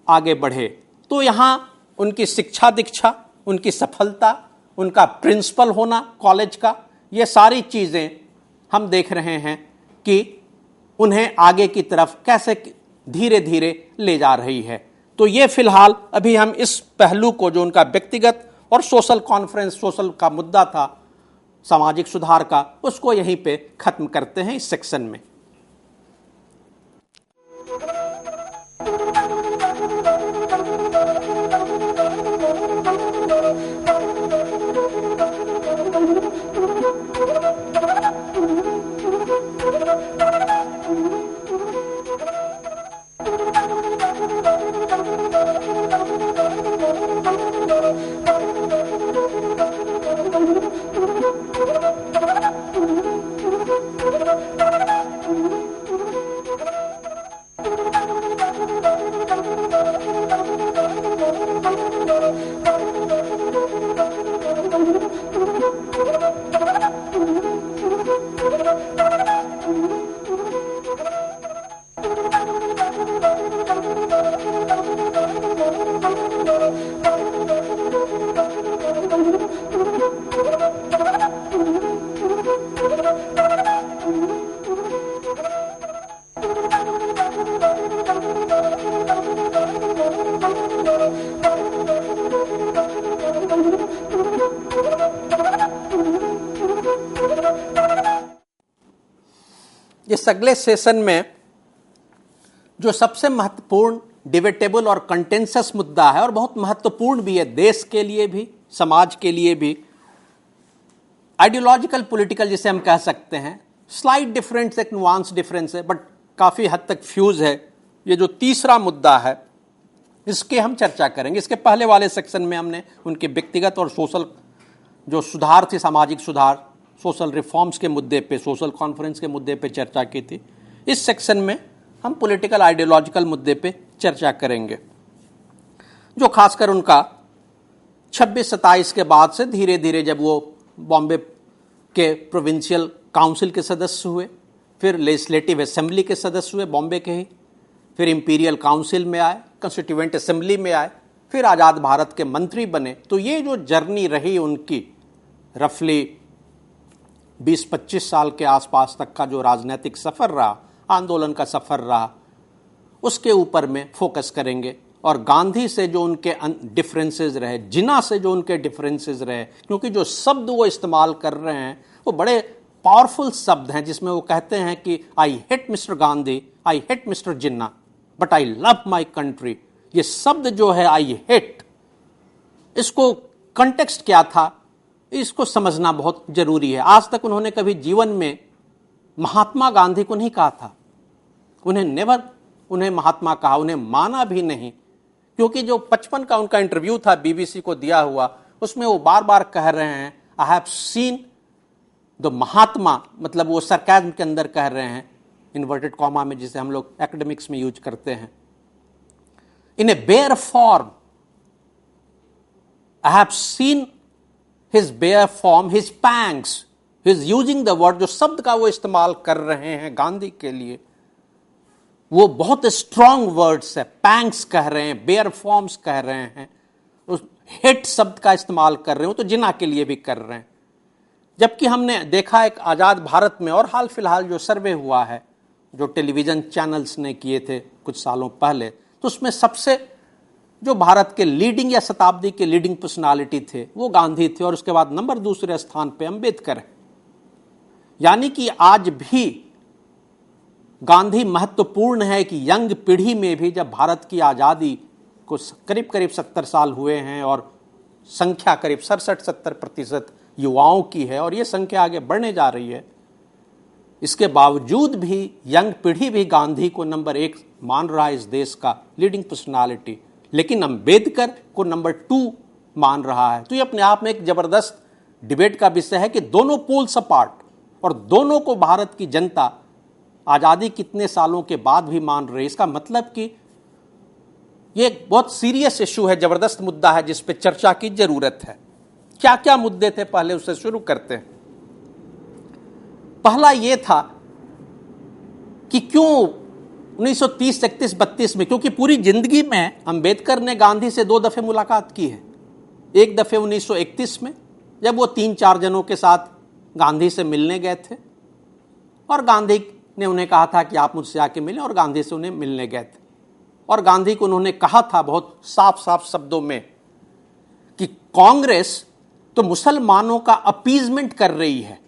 आगे बढ़े। तो यहाँ उनकी शिक्षा दीक्षा, उनकी सफलता, उनका प्रिंसिपल होना कॉलेज का, ये सारी चीज़ें हम देख रहे हैं कि उन्हें आगे की तरफ कैसे धीरे धीरे ले जा रही है। तो ये फिलहाल अभी हम इस पहलू को, जो उनका व्यक्तिगत और सोशल कॉन्फ्रेंस, सोशल का मुद्दा था, सामाजिक सुधार का, उसको यहीं पे खत्म करते हैं इस सेक्शन में। इस अगले सेशन में जो सबसे महत्वपूर्ण, डिबेटेबल और कंटेंसस मुद्दा है और बहुत महत्वपूर्ण भी है देश के लिए भी, समाज के लिए भी, आइडियोलॉजिकल पॉलिटिकल जिसे हम कह सकते हैं, स्लाइट डिफरेंस, एक नुआंस डिफरेंस है, बट काफी हद तक फ्यूज है। ये जो तीसरा मुद्दा है, इसके हम चर्चा करेंगे। इसके पहले वाले सेक्शन में हमने उनके व्यक्तिगत और सोशल जो सुधार थे, सामाजिक सुधार, सोशल रिफॉर्म्स के मुद्दे पे, सोशल कॉन्फ्रेंस के मुद्दे पे चर्चा की थी। इस सेक्शन में हम पॉलिटिकल आइडियोलॉजिकल मुद्दे पे चर्चा करेंगे, जो खासकर उनका 26-27 के बाद से धीरे धीरे, जब वो बॉम्बे के प्रोविंशियल काउंसिल के सदस्य हुए, फिर लेजिस्लेटिव असेंबली के सदस्य हुए बॉम्बे के ही, फिर इंपीरियल काउंसिल में आए, कंस्टिट्यूएंट असेंबली में आए, फिर आज़ाद भारत के मंत्री बने। तो ये जो जर्नी रही उनकी, रफली 20-25 साल के आसपास तक का जो राजनीतिक सफ़र रहा, आंदोलन का सफ़र रहा, उसके ऊपर में फोकस करेंगे। और गांधी से जो उनके डिफरेंसेस रहे, जिन्ना से जो उनके डिफरेंसेस रहे, क्योंकि जो शब्द वो इस्तेमाल कर रहे हैं वो बड़े पावरफुल शब्द हैं, जिसमें वो कहते हैं कि I hate mister Gandhi, I hate mister Jinnah, but I love my country. ये शब्द जो है आई हेट, इसको कंटेक्स्ट क्या था, इसको समझना बहुत जरूरी है। आज तक उन्होंने कभी जीवन में महात्मा गांधी को नहीं कहा था, उन्हें महात्मा कहा, उन्हें माना भी नहीं, क्योंकि जो 55 का उनका इंटरव्यू था बीबीसी को दिया हुआ, उसमें वो बार बार कह रहे हैं आई हैव सीन द महात्मा, मतलब वो सरकाज़्म के अंदर कह रहे हैं, इन्वर्टेड कॉमा में, जिसे हम लोग एकेडमिक्स में यूज करते हैं, in a bare form, I have seen his bare form, his pangs, his using the word, जो शब्द का वो इस्तेमाल कर रहे हैं गांधी के लिए, वो बहुत स्ट्रॉन्ग वर्ड्स है। पैंग्स कह रहे हैं, बेयर फॉर्म्स कह रहे हैं, उस हेट शब्द का इस्तेमाल कर रहे हो, तो जिन्ना के लिए भी कर रहे हैं। जबकि हमने देखा एक आज़ाद भारत में, और हाल फिलहाल जो सर्वे हुआ है, जो टेलीविज़न चैनल्स ने किए थे कुछ सालों पहले, तो उसमें सबसे जो भारत के लीडिंग या शताब्दी के लीडिंग पर्सनालिटी थे वो गांधी थे, और उसके बाद नंबर दूसरे स्थान पे अम्बेडकर है। यानी कि आज भी गांधी महत्वपूर्ण है कि यंग पीढ़ी में भी, जब भारत की आज़ादी को करीब करीब 70 साल हुए हैं और संख्या करीब 67-70% युवाओं की है, और ये संख्या आगे बढ़ने जा रही है, इसके बावजूद भी यंग पीढ़ी भी गांधी को नंबर 1 मान रहा है इस देश का लीडिंग पर्सनालिटी, लेकिन अम्बेडकर को नंबर 2 मान रहा है। तो ये अपने आप में एक जबरदस्त डिबेट का विषय है कि दोनों पोल्स अपार्ट, और दोनों को भारत की जनता आज़ादी कितने सालों के बाद भी मान रही है। इसका मतलब कि ये एक बहुत सीरियस इशू है, जबरदस्त मुद्दा है, जिस पे चर्चा की जरूरत है। क्या क्या मुद्दे थे, पहले उससे शुरू करते हैं। पहला ये था कि क्यों 1930, 31, 32 में, क्योंकि पूरी जिंदगी में अंबेडकर ने गांधी से 2 दफे मुलाकात की है। एक दफे 1931 में, जब वो 3-4 जनों के साथ गांधी से मिलने गए थे, और गांधी ने उन्हें कहा था कि आप मुझसे आके मिलें, और गांधी से उन्हें मिलने गए थे। और गांधी को उन्होंने कहा था बहुत साफ साफ शब्दों में कि कांग्रेस तो मुसलमानों का अपीजमेंट कर रही है,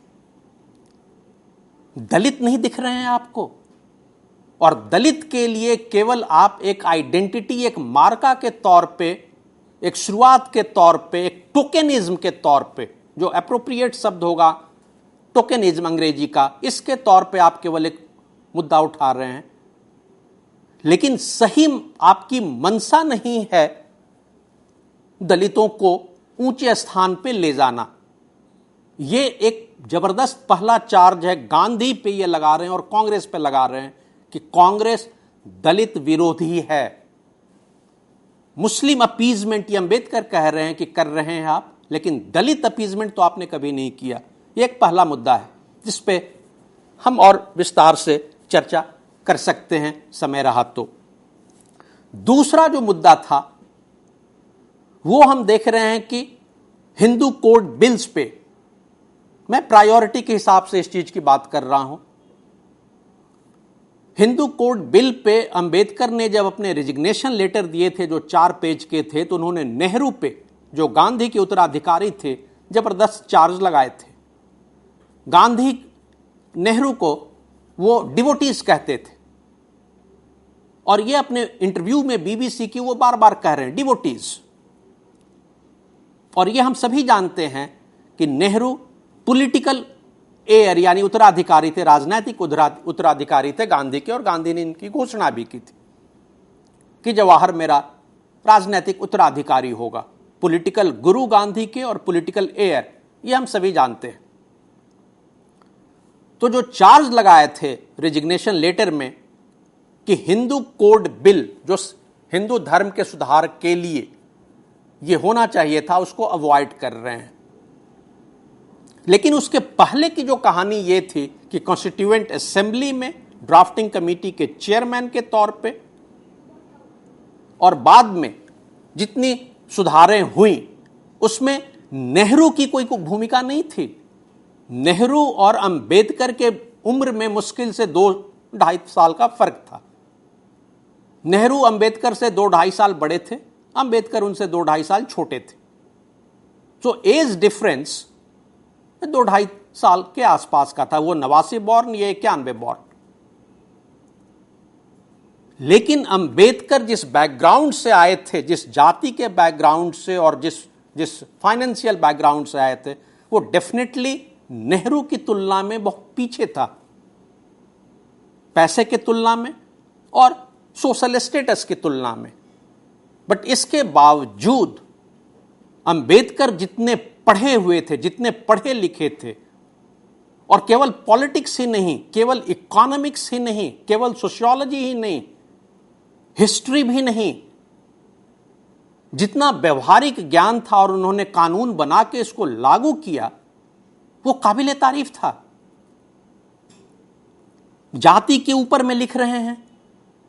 दलित नहीं दिख रहे हैं आपको, और दलित के लिए केवल आप एक आइडेंटिटी, एक मार्का के तौर पे, एक शुरुआत के तौर पे, एक टोकेनिज्म के तौर पे, जो एप्रोप्रिएट शब्द होगा टोकेनिज्म अंग्रेजी का, इसके तौर पे आप केवल एक मुद्दा उठा रहे हैं, लेकिन सही आपकी मंशा नहीं है दलितों को ऊंचे स्थान पे ले जाना। ये एक जबरदस्त पहला चार्ज है, गांधी पे ये लगा रहे हैं और कांग्रेस पे लगा रहे हैं कि कांग्रेस दलित विरोधी है। मुस्लिम अपीजमेंट ये अंबेडकर कह रहे हैं कि कर रहे हैं आप, लेकिन दलित अपीजमेंट तो आपने कभी नहीं किया। ये एक पहला मुद्दा है जिस पे हम और विस्तार से चर्चा कर सकते हैं, समय रहा तो। दूसरा जो मुद्दा था वो हम देख रहे हैं कि हिंदू कोड बिल्स पे, मैं प्रायोरिटी के हिसाब से इस चीज की बात कर रहा हूं। Hindu code bill pay Ambedkar ने जब अपने रिजिग्नेशन लेटर दिए थे जो 4 पेज के थे, तो उन्होंने नेहरू पे, जो गांधी के उत्तराधिकारी थे, जबरदस्त चार्ज लगाए थे। गांधी नेहरू को वो डिवोटीज कहते थे, और ये अपने इंटरव्यू में बीबीसी की वो बार बार कह रहे हैं, डिवोटीज। और ये हम सभी जानते हैं कि नेहरू पॉलिटिकल एयर यानी उत्तराधिकारी थे, राजनीतिक उत्तराधिकारी थे गांधी के, और गांधी ने इनकी घोषणा भी की थी कि जवाहर मेरा राजनीतिक उत्तराधिकारी होगा। पॉलिटिकल गुरु गांधी के और पॉलिटिकल एयर, ये हम सभी जानते हैं। तो जो चार्ज लगाए थे रेजिग्नेशन लेटर में कि हिंदू कोड बिल जो हिंदू धर्म के सुधार के लिए ये होना चाहिए था, उसको अवॉइड कर रहे हैं। लेकिन उसके पहले की जो कहानी ये थी कि कॉन्स्टिट्यूएंट असेंबली में ड्राफ्टिंग कमेटी के चेयरमैन के तौर पे और बाद में जितनी सुधारें हुई उसमें नेहरू की कोई भूमिका नहीं थी। नेहरू और अंबेडकर के उम्र में मुश्किल से 2-2.5 साल का फर्क था। नेहरू अंबेडकर से 2-2.5 साल बड़े थे, अंबेडकर उनसे 2-2.5 साल छोटे थे। तो एज डिफरेंस 2-2.5 साल के आसपास का था। वो 89 बॉर्न, ये 91 बॉर्न। लेकिन अंबेडकर जिस बैकग्राउंड से आए थे, जिस जाति के बैकग्राउंड से और जिस फाइनेंशियल बैकग्राउंड से आए थे, वो डेफिनेटली नेहरू की तुलना में बहुत पीछे था, पैसे की तुलना में और सोशल स्टेटस की तुलना में। बट इसके बावजूद अंबेडकर जितने पढ़े हुए थे, जितने पढ़े लिखे थे, और केवल पॉलिटिक्स ही नहीं, केवल इकोनॉमिक्स ही नहीं, केवल सोशियोलॉजी ही नहीं, हिस्ट्री भी नहीं, जितना व्यवहारिक ज्ञान था और उन्होंने कानून बना के इसको लागू किया, वो काबिले तारीफ था। जाति के ऊपर में लिख रहे हैं,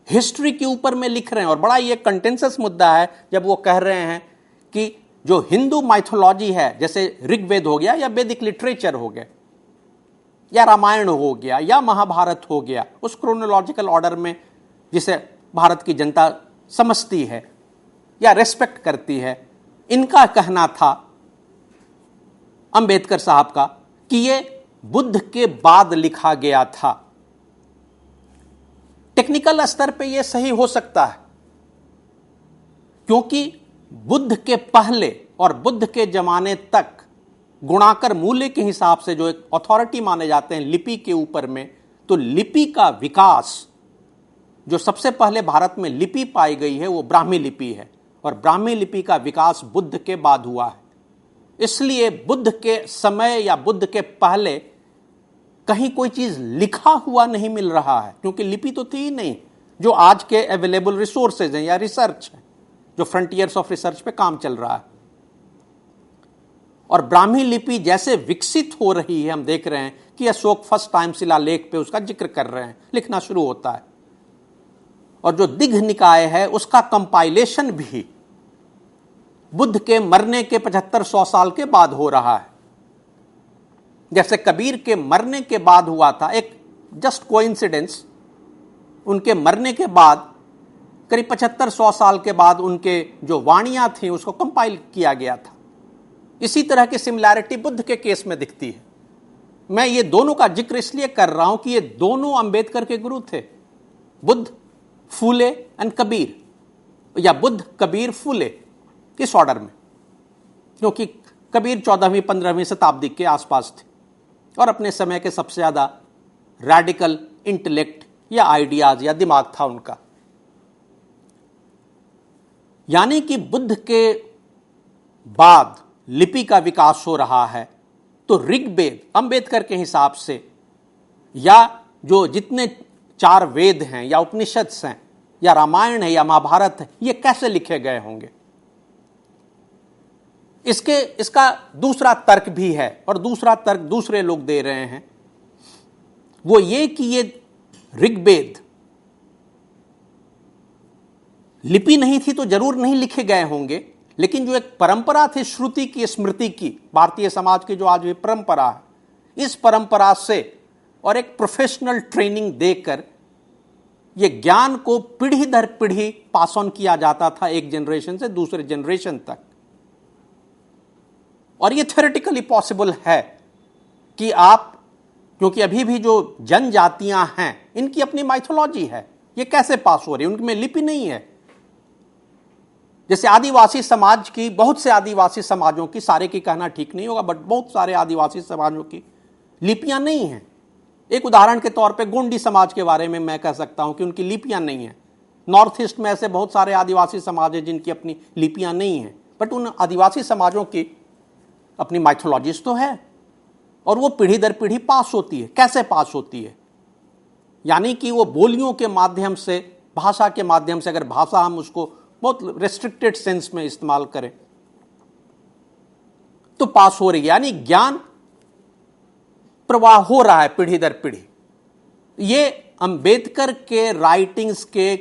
हिस्ट्री के ऊपर में लिख रहे हैं। और बड़ा ये कंटेंसस मुद्दा है जब वो कह रहे हैं कि जो हिंदू माइथोलॉजी है, जैसे ऋग्वेद हो गया या वैदिक लिटरेचर हो गया या रामायण हो गया या महाभारत हो गया, उस क्रोनोलॉजिकल ऑर्डर में जिसे भारत की जनता समझती है या रेस्पेक्ट करती है, इनका कहना था अंबेडकर साहब का कि ये बुद्ध के बाद लिखा गया था। टेक्निकल स्तर पे ये सही हो सकता है, क्योंकि बुद्ध के पहले और बुद्ध के जमाने तक गुणाकर मूल्य के हिसाब से जो एक अथॉरिटी माने जाते हैं लिपि के ऊपर में, तो लिपि का विकास, जो सबसे पहले भारत में लिपि पाई गई है वो ब्राह्मी लिपि है, और ब्राह्मी लिपि का विकास बुद्ध के बाद हुआ है। इसलिए बुद्ध के समय या बुद्ध के पहले कहीं कोई चीज लिखा हुआ नहीं मिल रहा है, क्योंकि लिपि तो थी ही नहीं। जो आज के अवेलेबल रिसोर्सेज हैं या रिसर्च है, जो फ्रंटियर्स ऑफ रिसर्च पे काम चल रहा है, और ब्राह्मी लिपि जैसे विकसित हो रही है, हम देख रहे हैं कि अशोक फर्स्ट टाइम शिलालेख पे उसका जिक्र कर रहे हैं, लिखना शुरू होता है। और जो दिग्घ निकाय है उसका कंपाइलेशन भी बुद्ध के मरने के 75-100 साल के बाद हो रहा है। जैसे कबीर के मरने के बाद हुआ था, एक जस्ट कोइंसिडेंस, उनके मरने के बाद करीब 75-100 साल के बाद उनके जो वाणियां थी उसको कंपाइल किया गया था। इसी तरह की सिमिलैरिटी बुद्ध के केस में दिखती है। मैं ये दोनों का जिक्र इसलिए कर रहा हूं कि ये दोनों अंबेडकर के गुरु थे, बुद्ध, फूले एंड कबीर, या बुद्ध, कबीर, फूले, इस ऑर्डर में, क्योंकि कबीर 14वीं-15वीं शताब्दी के आसपास थे और अपने समय के सबसे ज्यादा रैडिकल इंटेलेक्ट या आइडियाज या दिमाग था उनका। यानी कि बुद्ध के बाद लिपि का विकास हो रहा है, तो ऋग्वेद अंबेडकर के हिसाब से, या जो जितने 4 वेद हैं या उपनिषद हैं या रामायण है या महाभारत है, ये कैसे लिखे गए होंगे? इसका दूसरा तर्क भी है, और दूसरा तर्क दूसरे लोग दे रहे हैं, वो ये कि ये ऋग्वेद लिपि नहीं थी तो जरूर नहीं लिखे गए होंगे, लेकिन जो एक परंपरा थी श्रुति की, स्मृति की, भारतीय समाज की जो आज भी परंपरा है, इस परंपरा से और एक प्रोफेशनल ट्रेनिंग देकर ये ज्ञान को पीढ़ी दर पीढ़ी पास ऑन किया जाता था, एक जनरेशन से दूसरे जनरेशन तक। और ये थ्योरेटिकली पॉसिबल है कि आप, क्योंकि अभी भी जो जनजातियां हैं इनकी अपनी माइथोलॉजी है, ये कैसे पास हो रही है? उनमें लिपि नहीं है। जैसे आदिवासी समाज की, बहुत से आदिवासी समाजों की, सारे की कहना ठीक नहीं होगा, बट बहुत सारे आदिवासी समाजों की लिपियां नहीं हैं। एक उदाहरण के तौर पे गोंडी समाज के बारे में मैं कह सकता हूं कि उनकी लिपियां नहीं हैं। नॉर्थ ईस्ट में ऐसे बहुत सारे आदिवासी समाज हैं जिनकी अपनी लिपियां नहीं हैं, बट उन आदिवासी समाजों की अपनी माइथोलॉजीज तो है, और वो पीढ़ी दर पीढ़ी पास होती है। कैसे पास होती है? यानी कि वो बोलियों के माध्यम से, भाषा के माध्यम से, अगर भाषा हम उसको बहुत रेस्ट्रिक्टेड सेंस में इस्तेमाल करें तो पास हो रही है, यानी ज्ञान प्रवाह हो रहा है पीढ़ी दर पीढ़ी। ये अंबेडकर के राइटिंग्स के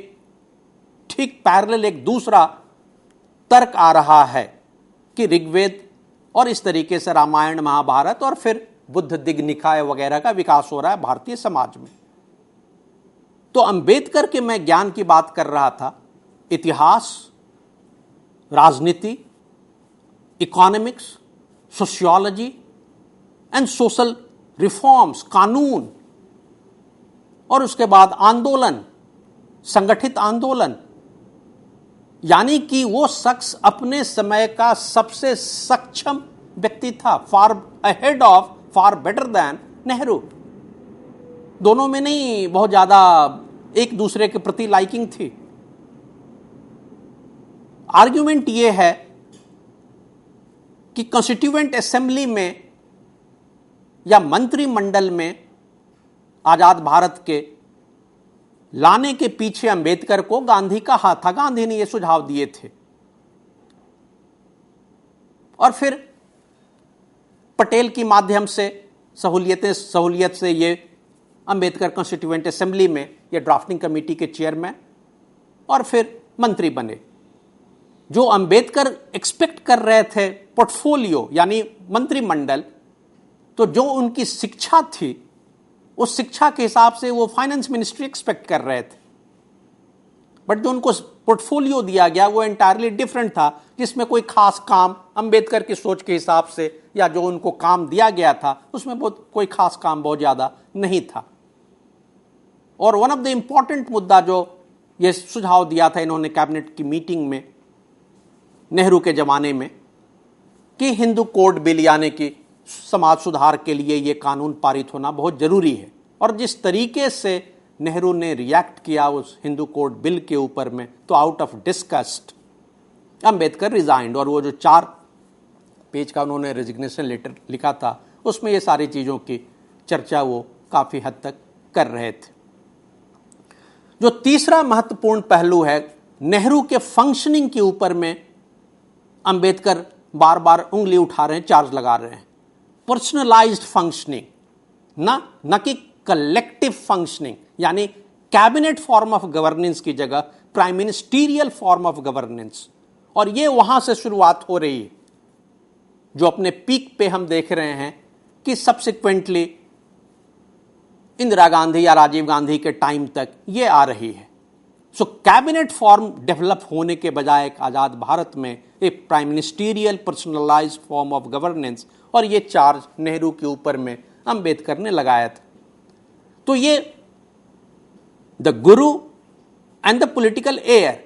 ठीक पैरेलल एक दूसरा तर्क आ रहा है कि ऋग्वेद और इस तरीके से रामायण, महाभारत और फिर बुद्ध दिग्निकाय वगैरह का विकास हो रहा है भारतीय समाज में। तो अंबेडकर के मैं ज्ञान की बात कर रहा था, इतिहास, राजनीति, economics, sociology and social reforms, कानून, और उसके बाद आंदोलन, संगठित आंदोलन। यानी कि वो शख्स अपने समय का सबसे सक्षम व्यक्ति था, far ahead of, far better than Nehru. दोनों में नहीं बहुत ज्यादा एक दूसरे के प्रति लाइकिंग थी। आर्ग्यूमेंट ये है कि कॉन्स्टिट्यूएंट असेंबली में या मंत्रिमंडल में आजाद भारत के लाने के पीछे अंबेडकर को गांधी का हाथ था। गांधी ने ये सुझाव दिए थे, और फिर पटेल की माध्यम से सहूलियत से ये अंबेडकर कॉन्स्टिट्यूएंट असेंबली में ये ड्राफ्टिंग कमेटी के चेयरमैन और फिर मंत्री बने। जो अंबेडकर एक्सपेक्ट कर रहे थे पोर्टफोलियो यानी मंत्रिमंडल, तो जो उनकी शिक्षा थी उस शिक्षा के हिसाब से वो फाइनेंस मिनिस्ट्री एक्सपेक्ट कर रहे थे, बट जो उनको पोर्टफोलियो दिया गया वो एंटायरली डिफरेंट था, जिसमें कोई खास काम अंबेडकर की सोच के हिसाब से या जो उनको काम दिया गया था उसमें कोई खास काम बहुत ज्यादा नहीं था। और वन ऑफ द इंपॉर्टेंट मुद्दा जो ये सुझाव दिया था इन्होंने कैबिनेट की मीटिंग में नेहरू के जमाने में, कि हिंदू कोड बिल यानी कि समाज सुधार के लिए ये कानून पारित होना बहुत जरूरी है। और जिस तरीके से नेहरू ने रिएक्ट किया उस हिंदू कोड बिल के ऊपर में, तो out of disgust Ambedkar resigned, और वो जो 4 पेज का उन्होंने रेजिग्नेशन लेटर लिखा था उसमें ये सारी चीजों की चर्चा वो काफी हद तक कर रहे थे। जो तीसरा महत्वपूर्ण पहलू है, नेहरू के फंक्शनिंग के ऊपर में अंबेडकर बार बार उंगली उठा रहे हैं, चार्ज लगा रहे हैं। पर्सनलाइज्ड फंक्शनिंग, न कि कलेक्टिव फंक्शनिंग, यानी कैबिनेट फॉर्म ऑफ गवर्नेंस की जगह prime ministerial form of governance. और ये वहां से शुरुआत हो रही है, जो अपने पीक पे हम देख रहे हैं कि सब्सिक्वेंटली इंदिरा गांधी या राजीव गांधी के टाइम तक ये आ रही है। सो कैबिनेट फॉर्म डेवलप होने के बजाय एक आजाद भारत में एक prime ministerial personalised form of governance, और ये चार्ज नेहरू के ऊपर में अंबेडकर ने लगाया था। तो ये the Guru and the political air,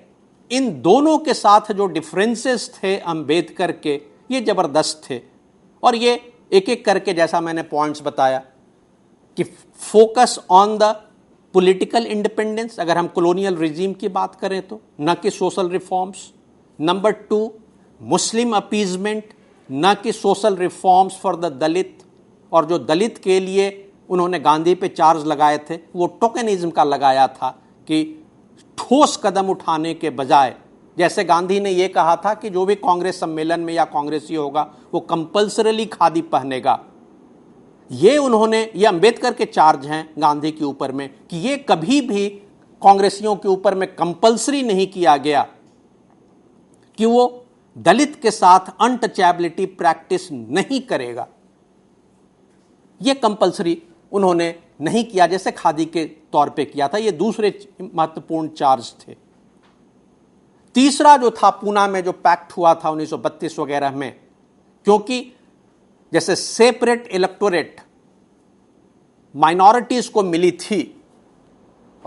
इन दोनों के साथ जो डिफरेंसेस थे अंबेडकर के, ये जबरदस्त थे। और ये एक एक करके, जैसा मैंने पॉइंट्स बताया, कि focus on the political independence, अगर हम कॉलोनियल रिजीम की बात करें तो, न कि social reforms. Number 2, Muslim appeasement, न कि सोशल रिफॉर्म्स फॉर द दलित। और जो दलित के लिए उन्होंने गांधी पे चार्ज लगाए थे वो टोकनिज्म का लगाया था, कि ठोस कदम उठाने के बजाय, जैसे गांधी ने यह कहा था कि जो भी कांग्रेस सम्मेलन में या कांग्रेसी होगा वो कंपल्सरीली खादी पहनेगा। ये अंबेडकर के चार्ज हैं गांधी के ऊपर में कि ये कभी भी कांग्रेसियों के ऊपर में कंपल्सरी नहीं किया गया कि वो दलित के साथ अनटचेबिलिटी प्रैक्टिस नहीं करेगा। ये कंपल्सरी उन्होंने नहीं किया जैसे खादी के तौर पे किया था। ये दूसरे महत्वपूर्ण चार्ज थे। तीसरा जो था, पूना में जो पैक्ट हुआ था 1932 वगैरह में, क्योंकि जैसे सेपरेट इलेक्टोरेट माइनॉरिटीज को मिली थी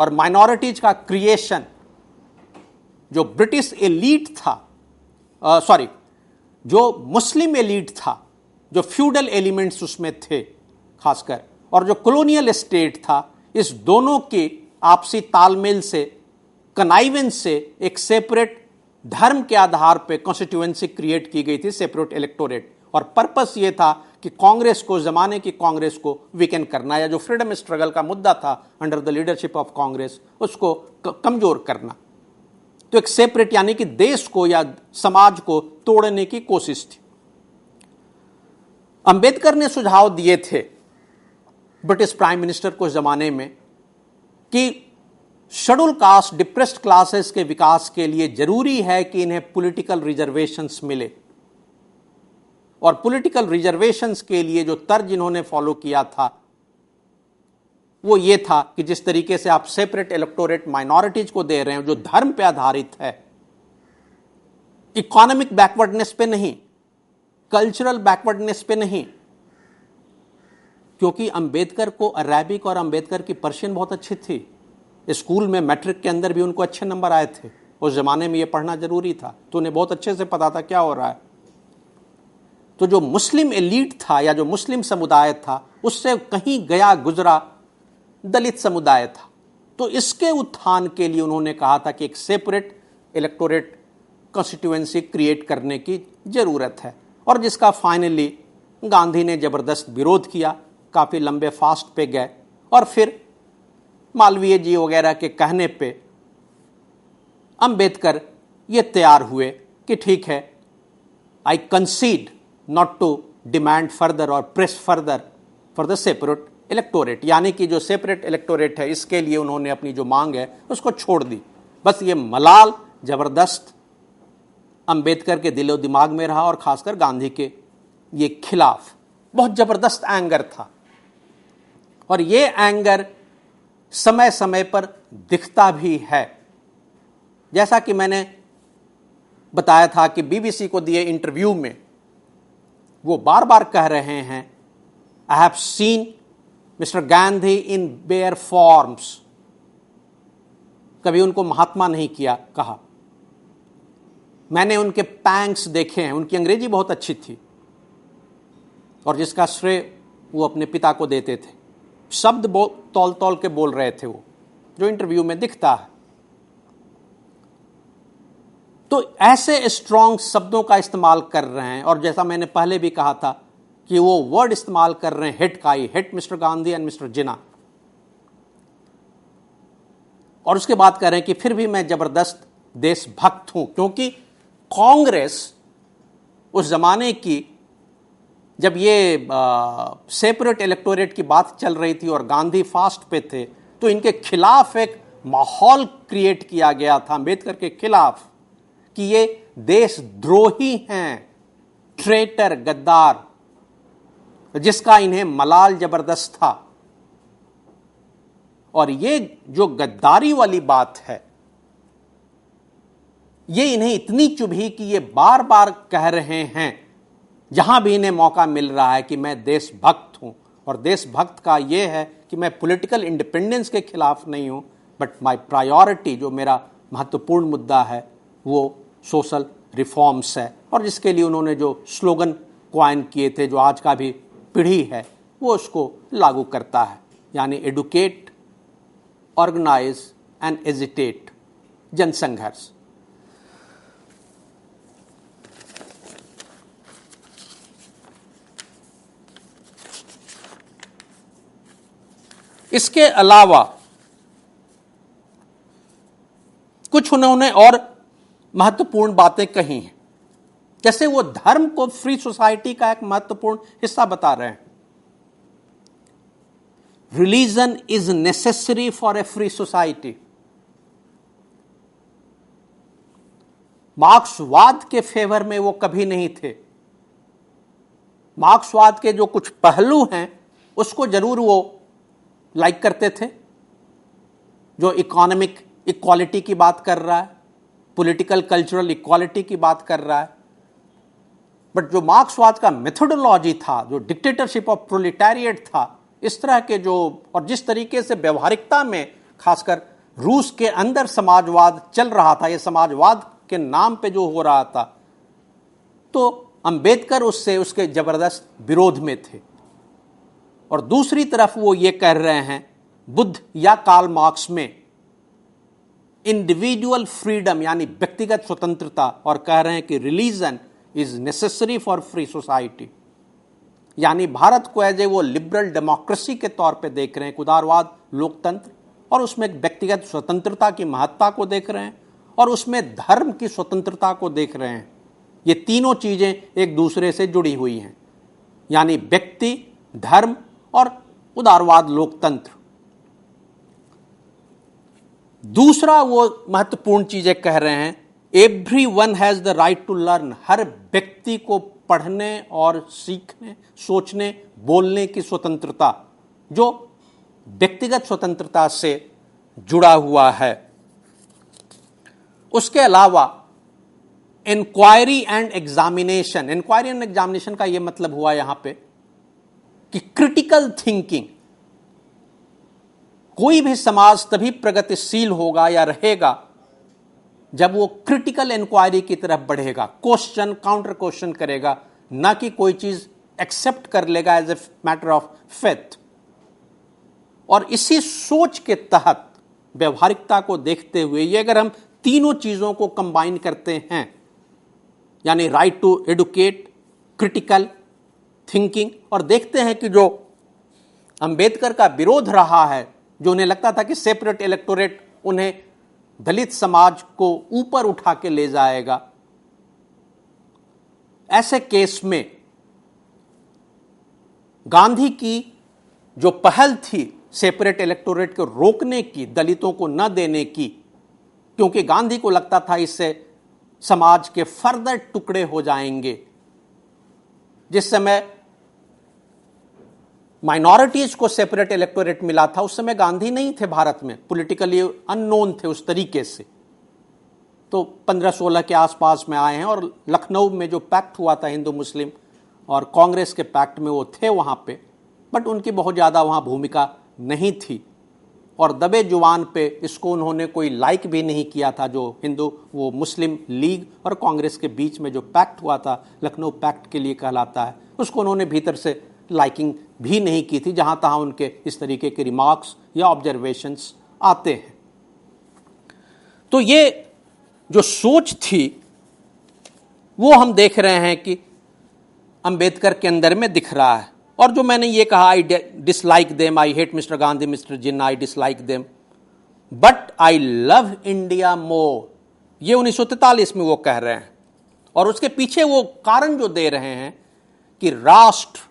और माइनॉरिटीज का क्रिएशन जो ब्रिटिश एलीट था, जो मुस्लिम एलीट था, जो फ्यूडल एलिमेंट्स उसमें थे खासकर, और जो कॉलोनियल स्टेट था, इस दोनों के आपसी तालमेल से, कनाइवेंस से एक सेपरेट धर्म के आधार पे कॉन्स्टिट्यूएंसी क्रिएट की गई थी, सेपरेट इलेक्टोरेट। और पर्पस ये था कि कांग्रेस को, जमाने की कांग्रेस को वीकेंड करना, या जो फ्रीडम स्ट्रगल का मुद्दा था under the leadership of Congress, उसको कमजोर करना। तो एक सेपरेट यानी कि देश को या समाज को तोड़ने की कोशिश थी। अंबेडकर ने सुझाव दिए थे ब्रिटिश प्राइम मिनिस्टर को उस जमाने में कि शेड्यूल कास्ट, डिप्रेस्ड क्लासेस के विकास के लिए जरूरी है कि इन्हें पॉलिटिकल रिजर्वेशंस मिले। और पॉलिटिकल रिजर्वेशंस के लिए जो तर्ज इन्होंने फॉलो किया था वो ये था कि जिस तरीके से आप सेपरेट इलेक्टोरेट माइनॉरिटीज को दे रहे हैं जो धर्म पे आधारित है, इकोनॉमिक बैकवर्डनेस पे नहीं, कल्चरल बैकवर्डनेस पे नहीं, क्योंकि अंबेडकर को अरेबिक और अंबेडकर की पर्शियन बहुत अच्छी थी। स्कूल में मैट्रिक के अंदर भी उनको अच्छे नंबर आए थे। उस जमाने में ये पढ़ना जरूरी था, तो उन्हें बहुत अच्छे से पता था क्या हो रहा है। तो जो मुस्लिम एलीट था या जो मुस्लिम समुदाय था, उससे कहीं गया गुजरा दलित समुदाय था। तो इसके उत्थान के लिए उन्होंने कहा था कि एक सेपरेट इलेक्टोरेट कॉन्स्टिट्यूएंसी क्रिएट करने की जरूरत है, और जिसका फाइनली गांधी ने जबरदस्त विरोध किया, काफी लंबे फास्ट पे गए, और फिर मालवीय जी वगैरह के कहने पे अंबेडकर ये तैयार हुए कि ठीक है, I concede not to demand further और press further for the separate electorate, यानी कि जो सेपरेट इलेक्टोरेट है इसके लिए उन्होंने अपनी जो मांग है उसको छोड़ दी। बस ये मलाल जबरदस्त अंबेडकर के दिलो दिमाग में रहा, और खासकर गांधी के ये खिलाफ बहुत जबरदस्त एंगर था। और ये एंगर समय समय पर दिखता भी है। जैसा कि मैंने बताया था कि बीबीसी को दिए इंटरव्यू में वो बार बार कह रहे हैं, I have seen mister Gandhi in bare forms. कभी उनको महात्मा नहीं किया कहा। मैंने उनके पैंक्स देखे हैं। उनकी अंग्रेजी बहुत अच्छी थी और जिसका श्रेय वो अपने पिता को देते थे। शब्द तौल तौल के बोल रहे थे वो, जो इंटरव्यू में दिखता है। तो ऐसे स्ट्रॉन्ग शब्दों का इस्तेमाल कर रहे हैं, और जैसा मैंने पहले भी कहा था कि वो वर्ड इस्तेमाल कर रहे हैं हिट का ही, hit mister Gandhi and mister Jinnah. और उसके बाद कह रहे हैं कि फिर भी मैं जबरदस्त देशभक्त हूं, क्योंकि कांग्रेस उस जमाने की, जब ये सेपरेट इलेक्टोरेट की बात चल रही थी और गांधी फास्ट पे थे, तो इनके खिलाफ एक माहौल क्रिएट किया गया था अंबेडकर के खिलाफ कि ये देशद्रोही हैं, ट्रेटर, गद्दार, जिसका इन्हें मलाल जबरदस्त था। और ये जो गद्दारी वाली बात है, ये इन्हें इतनी चुभी कि ये बार बार कह रहे हैं जहां भी इन्हें मौका मिल रहा है कि मैं देशभक्त हूं। और देशभक्त का ये है कि मैं पॉलिटिकल इंडिपेंडेंस के खिलाफ नहीं हूं, बट माय प्रायोरिटी, जो मेरा महत्वपूर्ण मुद्दा है, वो सोशल रिफॉर्म्स है। और जिसके लिए उन्होंने जो स्लोगन क्वाइन किए थे, जो आज का भी पीढ़ी है वो उसको लागू करता है, यानी एडुकेट, ऑर्गेनाइज एंड एजिटेट, जनसंघर्ष। इसके अलावा कुछ उन्होंने और महत्वपूर्ण बातें कही हैं, जैसे वो धर्म को फ्री सोसाइटी का एक महत्वपूर्ण हिस्सा बता रहे हैं। Religion is necessary for a free society. मार्क्सवाद के फेवर में वो कभी नहीं थे। मार्क्सवाद के जो कुछ पहलू हैं उसको जरूर वो लाइक करते थे, जो इकोनॉमिक इक्वालिटी की बात कर रहा है, पॉलिटिकल कल्चरल इक्वालिटी की बात कर रहा है। बट जो मार्क्सवाद का मेथोडोलॉजी था, जो डिक्टेटरशिप ऑफ प्रोलेटारिएट था, इस तरह के जो, और जिस तरीके से व्यवहारिकता में खासकर रूस के अंदर समाजवाद चल रहा था, ये समाजवाद के नाम पे जो हो रहा था, तो अंबेडकर उससे उसके जबरदस्त विरोध में थे। और दूसरी तरफ वो ये कह रहे हैं, बुद्ध या कार्ल मार्क्स में इंडिविजुअल फ्रीडम यानी व्यक्तिगत स्वतंत्रता, और कह रहे हैं कि religion is necessary for free society, यानी भारत को एज ए वो लिबरल डेमोक्रेसी के तौर पे देख रहे हैं, उदारवाद लोकतंत्र, और उसमें व्यक्तिगत स्वतंत्रता की महत्ता को देख रहे हैं, और उसमें धर्म की स्वतंत्रता को देख रहे हैं। ये तीनों चीजें एक दूसरे से जुड़ी हुई हैं, यानी व्यक्ति, धर्म और उदारवाद लोकतंत्र। दूसरा वो महत्वपूर्ण चीजें कह रहे हैं, everyone has the right to learn, हर व्यक्ति को पढ़ने और सीखने, सोचने, बोलने की स्वतंत्रता, जो व्यक्तिगत स्वतंत्रता से जुड़ा हुआ है। उसके अलावा inquiry and examination, inquiry and examination का यह मतलब हुआ यहां पे कि क्रिटिकल थिंकिंग, कोई भी समाज तभी प्रगतिशील होगा या रहेगा जब वो क्रिटिकल इंक्वायरी की तरफ बढ़ेगा, क्वेश्चन काउंटर क्वेश्चन करेगा, ना कि कोई चीज एक्सेप्ट कर लेगा as a matter of faith. और इसी सोच के तहत व्यवहारिकता को देखते हुए ये अगर हम तीनों चीजों को कंबाइन करते हैं, यानी right to educate, critical thinking, और देखते हैं कि जो अंबेडकर का विरोध रहा है, जो उन्हें लगता था कि सेपरेट इलेक्टोरेट उन्हें दलित समाज को ऊपर उठा के ले जाएगा, ऐसे केस में गांधी की जो पहल थी सेपरेट इलेक्टोरेट को रोकने की, दलितों को न देने की, क्योंकि गांधी को लगता था इससे समाज के फर्दर टुकड़े हो जाएंगे। जिस समय माइनॉरिटीज को सेपरेट इलेक्टोरेट मिला था, उस समय गांधी नहीं थे भारत में, पॉलिटिकली अननोन थे उस तरीके से, तो 15-16 के आसपास में आए हैं। और लखनऊ में जो पैक्ट हुआ था हिंदू मुस्लिम और कांग्रेस के पैक्ट में वो थे वहां पे, बट उनकी बहुत ज्यादा वहां भूमिका नहीं थी, और दबे जुबान पे इसको उन्होंने कोई लाइक भी नहीं किया था। जो हिंदू वो मुस्लिम लीग और कांग्रेस के बीच में जो पैक्ट हुआ था, लखनऊ पैक्ट के लिए कहलाता है, उसको उन्होंने भीतर से लाइकिंग भी नहीं की थी, जहां तहां उनके इस तरीके के रिमार्क्स या ऑब्जर्वेशंस आते हैं। तो ये जो सोच थी वो हम देख रहे हैं कि अंबेडकर के अंदर में दिख रहा है। और जो मैंने ये कहा, I dislike them, I hate mister Gandhi, mister Jinnah, I dislike them, but I love India more, ये 1943 में वो कह रहे हैं। और उसके पीछे वो कारण जो दे रहे हैं कि राष्ट्र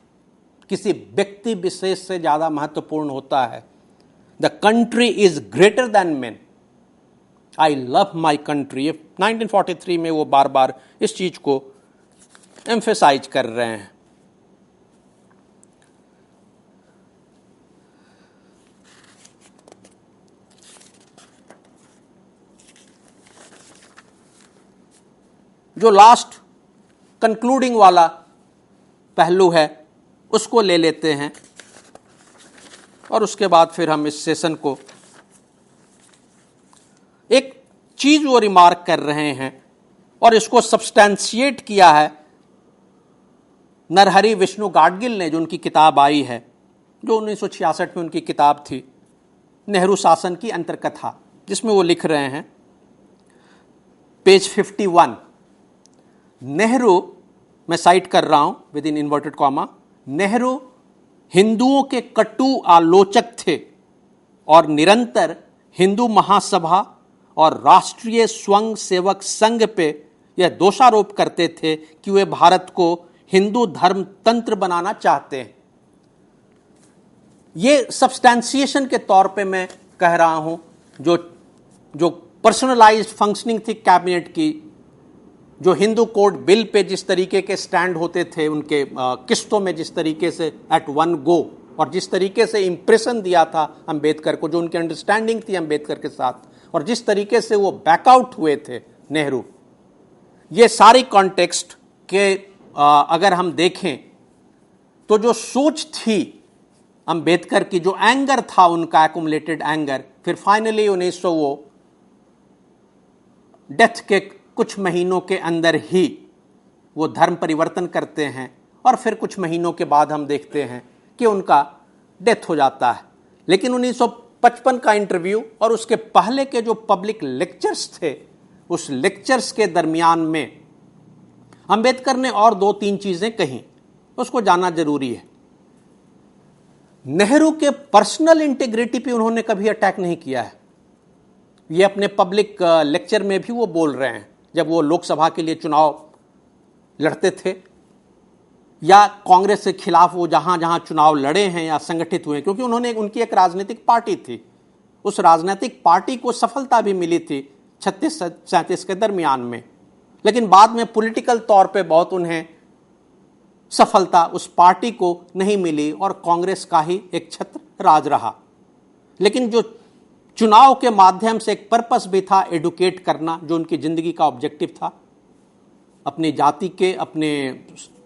किसी व्यक्ति विशेष से ज्यादा महत्वपूर्ण होता है। The country is greater than man, I love my country. 1943 में वो बार बार इस चीज को एम्फेसाइज कर रहे हैं। जो लास्ट कंक्लूडिंग वाला पहलू है उसको ले लेते हैं, और उसके बाद फिर हम इस सेशन को, एक चीज वो रिमार्क कर रहे हैं और इसको सब्सटेंशिएट किया है नरहरि विष्णु गाडगिल ने, जो उनकी किताब आई है, जो 1966 में उनकी किताब थी, नेहरू शासन की अंतरकथा, जिसमें वो लिख रहे हैं पेज 51, नेहरू, मैं साइट कर रहा हूं with in inverted comma, Nehru हिंदुओं के कटु आलोचक थे और निरंतर हिंदू महासभा और राष्ट्रीय स्वयं सेवक संघ पे यह दोषारोप करते थे कि वे भारत को हिंदू धर्म तंत्र बनाना चाहते हैं। ये सब्सटेंशिएशन के तौर पे मैं कह रहा हूं, जो पर्सनलाइज्ड फंक्शनिंग थी कैबिनेट की, जो हिंदू कोड बिल पे जिस तरीके के स्टैंड होते थे उनके किस्तों में, जिस तरीके से एट वन गो, और जिस तरीके से इंप्रेशन दिया था अंबेडकर को, जो उनकी अंडरस्टैंडिंग थी अंबेडकर के साथ, और जिस तरीके से वो बैकआउट हुए थे नेहरू, ये सारी कॉन्टेक्स्ट के अगर हम देखें तो जो सोच थी अंबेडकर की, जो एंगर था उनका, एक्युमुलेटेड एंगर, फिर फाइनली 1900 वो डेथ के कुछ महीनों के अंदर ही वो धर्म परिवर्तन करते हैं और फिर कुछ महीनों के बाद हम देखते हैं कि उनका डेथ हो जाता है। लेकिन 1955 का इंटरव्यू और उसके पहले के जो पब्लिक लेक्चर्स थे, उस लेक्चर्स के दरमियान में अंबेडकर ने और 2-3 चीजें कहीं, उसको जानना जरूरी है। नेहरू के पर्सनल इंटीग्रिटी पे उन्होंने कभी अटैक नहीं किया है। ये अपने पब्लिक लेक्चर में भी वो बोल रहे हैं, जब वो लोकसभा के लिए चुनाव लड़ते थे या कांग्रेस के खिलाफ वो जहां जहां चुनाव लड़े हैं या संगठित हुए, क्योंकि उनकी एक राजनीतिक पार्टी थी, उस राजनीतिक पार्टी को सफलता भी मिली थी 36-37 के दरमियान में, लेकिन बाद में पॉलिटिकल तौर पे बहुत उन्हें सफलता उस पार्टी को नहीं मिली और कांग्रेस का ही एक छत्र राज रहा। लेकिन जो चुनाव के माध्यम से एक पर्पस भी था एडुकेट करना, जो उनकी जिंदगी का ऑब्जेक्टिव था, अपनी जाति के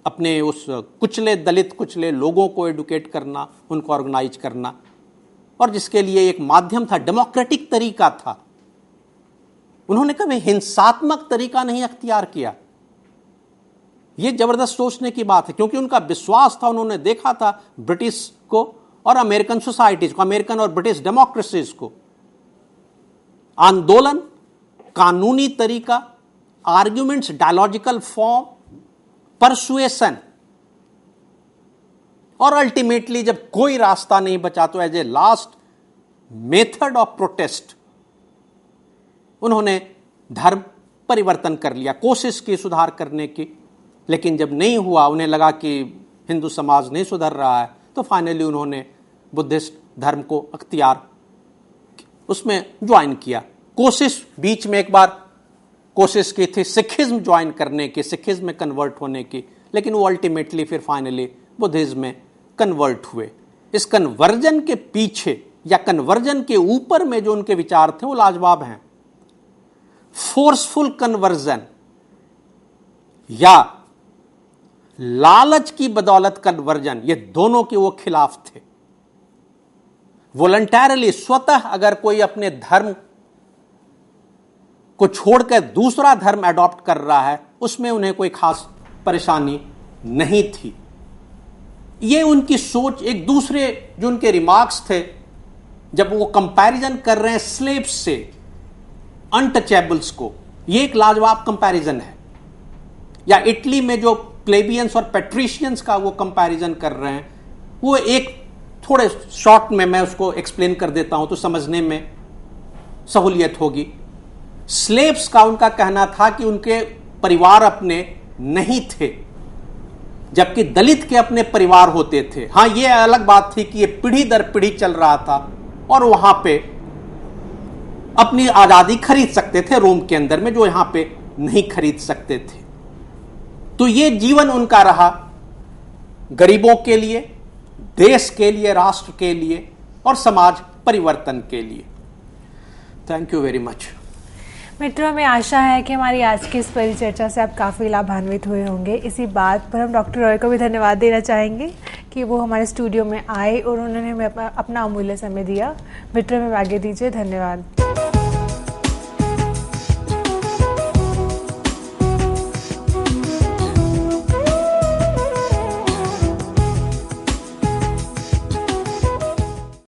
अपने उस कुचले दलित कुचले लोगों को एडुकेट करना, उनको ऑर्गेनाइज करना, और जिसके लिए एक माध्यम था, डेमोक्रेटिक तरीका था। उन्होंने कभी हिंसात्मक तरीका नहीं अख्तियार किया। यह जबरदस्त सोचने की बात है, क्योंकि उनका विश्वास था, उन्होंने देखा था ब्रिटिश को और अमेरिकन सोसाइटीज को, अमेरिकन और ब्रिटिश डेमोक्रेसीज को, आंदोलन, कानूनी तरीका, आर्ग्यूमेंट्स, डायलॉजिकल फॉर्म, परसुएशन, और अल्टीमेटली जब कोई रास्ता नहीं बचा तो as a last method of protest उन्होंने धर्म परिवर्तन कर लिया, कोशिश की सुधार करने की। लेकिन जब नहीं हुआ, उन्हें लगा कि हिंदू समाज नहीं सुधर रहा है, तो फाइनली उन्होंने बुद्धिस्ट धर्म को अख्तियार उसमें ज्वाइन किया। कोशिश बीच में एक बार कोशिश की थी सिखिज्म ज्वाइन करने की, सिखिज्म में कन्वर्ट होने की, लेकिन वो अल्टीमेटली फिर फाइनली बुद्धिज्म में कन्वर्ट हुए। इस कन्वर्जन के पीछे या कन्वर्जन के ऊपर में जो उनके विचार थे वो लाजवाब हैं। फोर्सफुल कन्वर्जन या लालच की बदौलत कन्वर्जन, ये दोनों के वो खिलाफ थे। वॉलंटरली, स्वतः अगर कोई अपने धर्म को छोड़कर दूसरा धर्म अडॉप्ट कर रहा है, उसमें उन्हें कोई खास परेशानी नहीं थी। ये उनकी सोच, एक दूसरे जो उनके रिमार्क्स थे, जब वो कंपैरिजन कर रहे हैं स्लेव्स से अनटचेबल्स को, ये एक लाजवाब कंपैरिजन है। या इटली में जो प्लेबियंस और पेट्रिशियंस का वो कंपैरिजन कर रहे हैं, वो एक थोड़े शॉर्ट में मैं उसको एक्सप्लेन कर देता हूं तो समझने में सहूलियत होगी। स्लेव्स का उनका कहना था कि उनके परिवार अपने नहीं थे, जबकि दलित के अपने परिवार होते थे। हां, यह अलग बात थी कि यह पीढ़ी दर पीढ़ी चल रहा था और वहां पे अपनी आजादी खरीद सकते थे रोम के अंदर में, जो यहां पे नहीं खरीद सकते थे। तो यह जीवन उनका रहा गरीबों के लिए, देश के लिए, राष्ट्र के लिए और समाज परिवर्तन के लिए। Thank you very much. मित्रों, हमें आशा है कि हमारी आज की इस परिचर्चा से आप काफ़ी लाभान्वित हुए होंगे। इसी बात पर हम डॉक्टर रॉय को भी धन्यवाद देना चाहेंगे कि वो हमारे स्टूडियो में आए और उन्होंने हमें अपना अमूल्य समय दिया। मित्रों, में आगे दीजिए। धन्यवाद।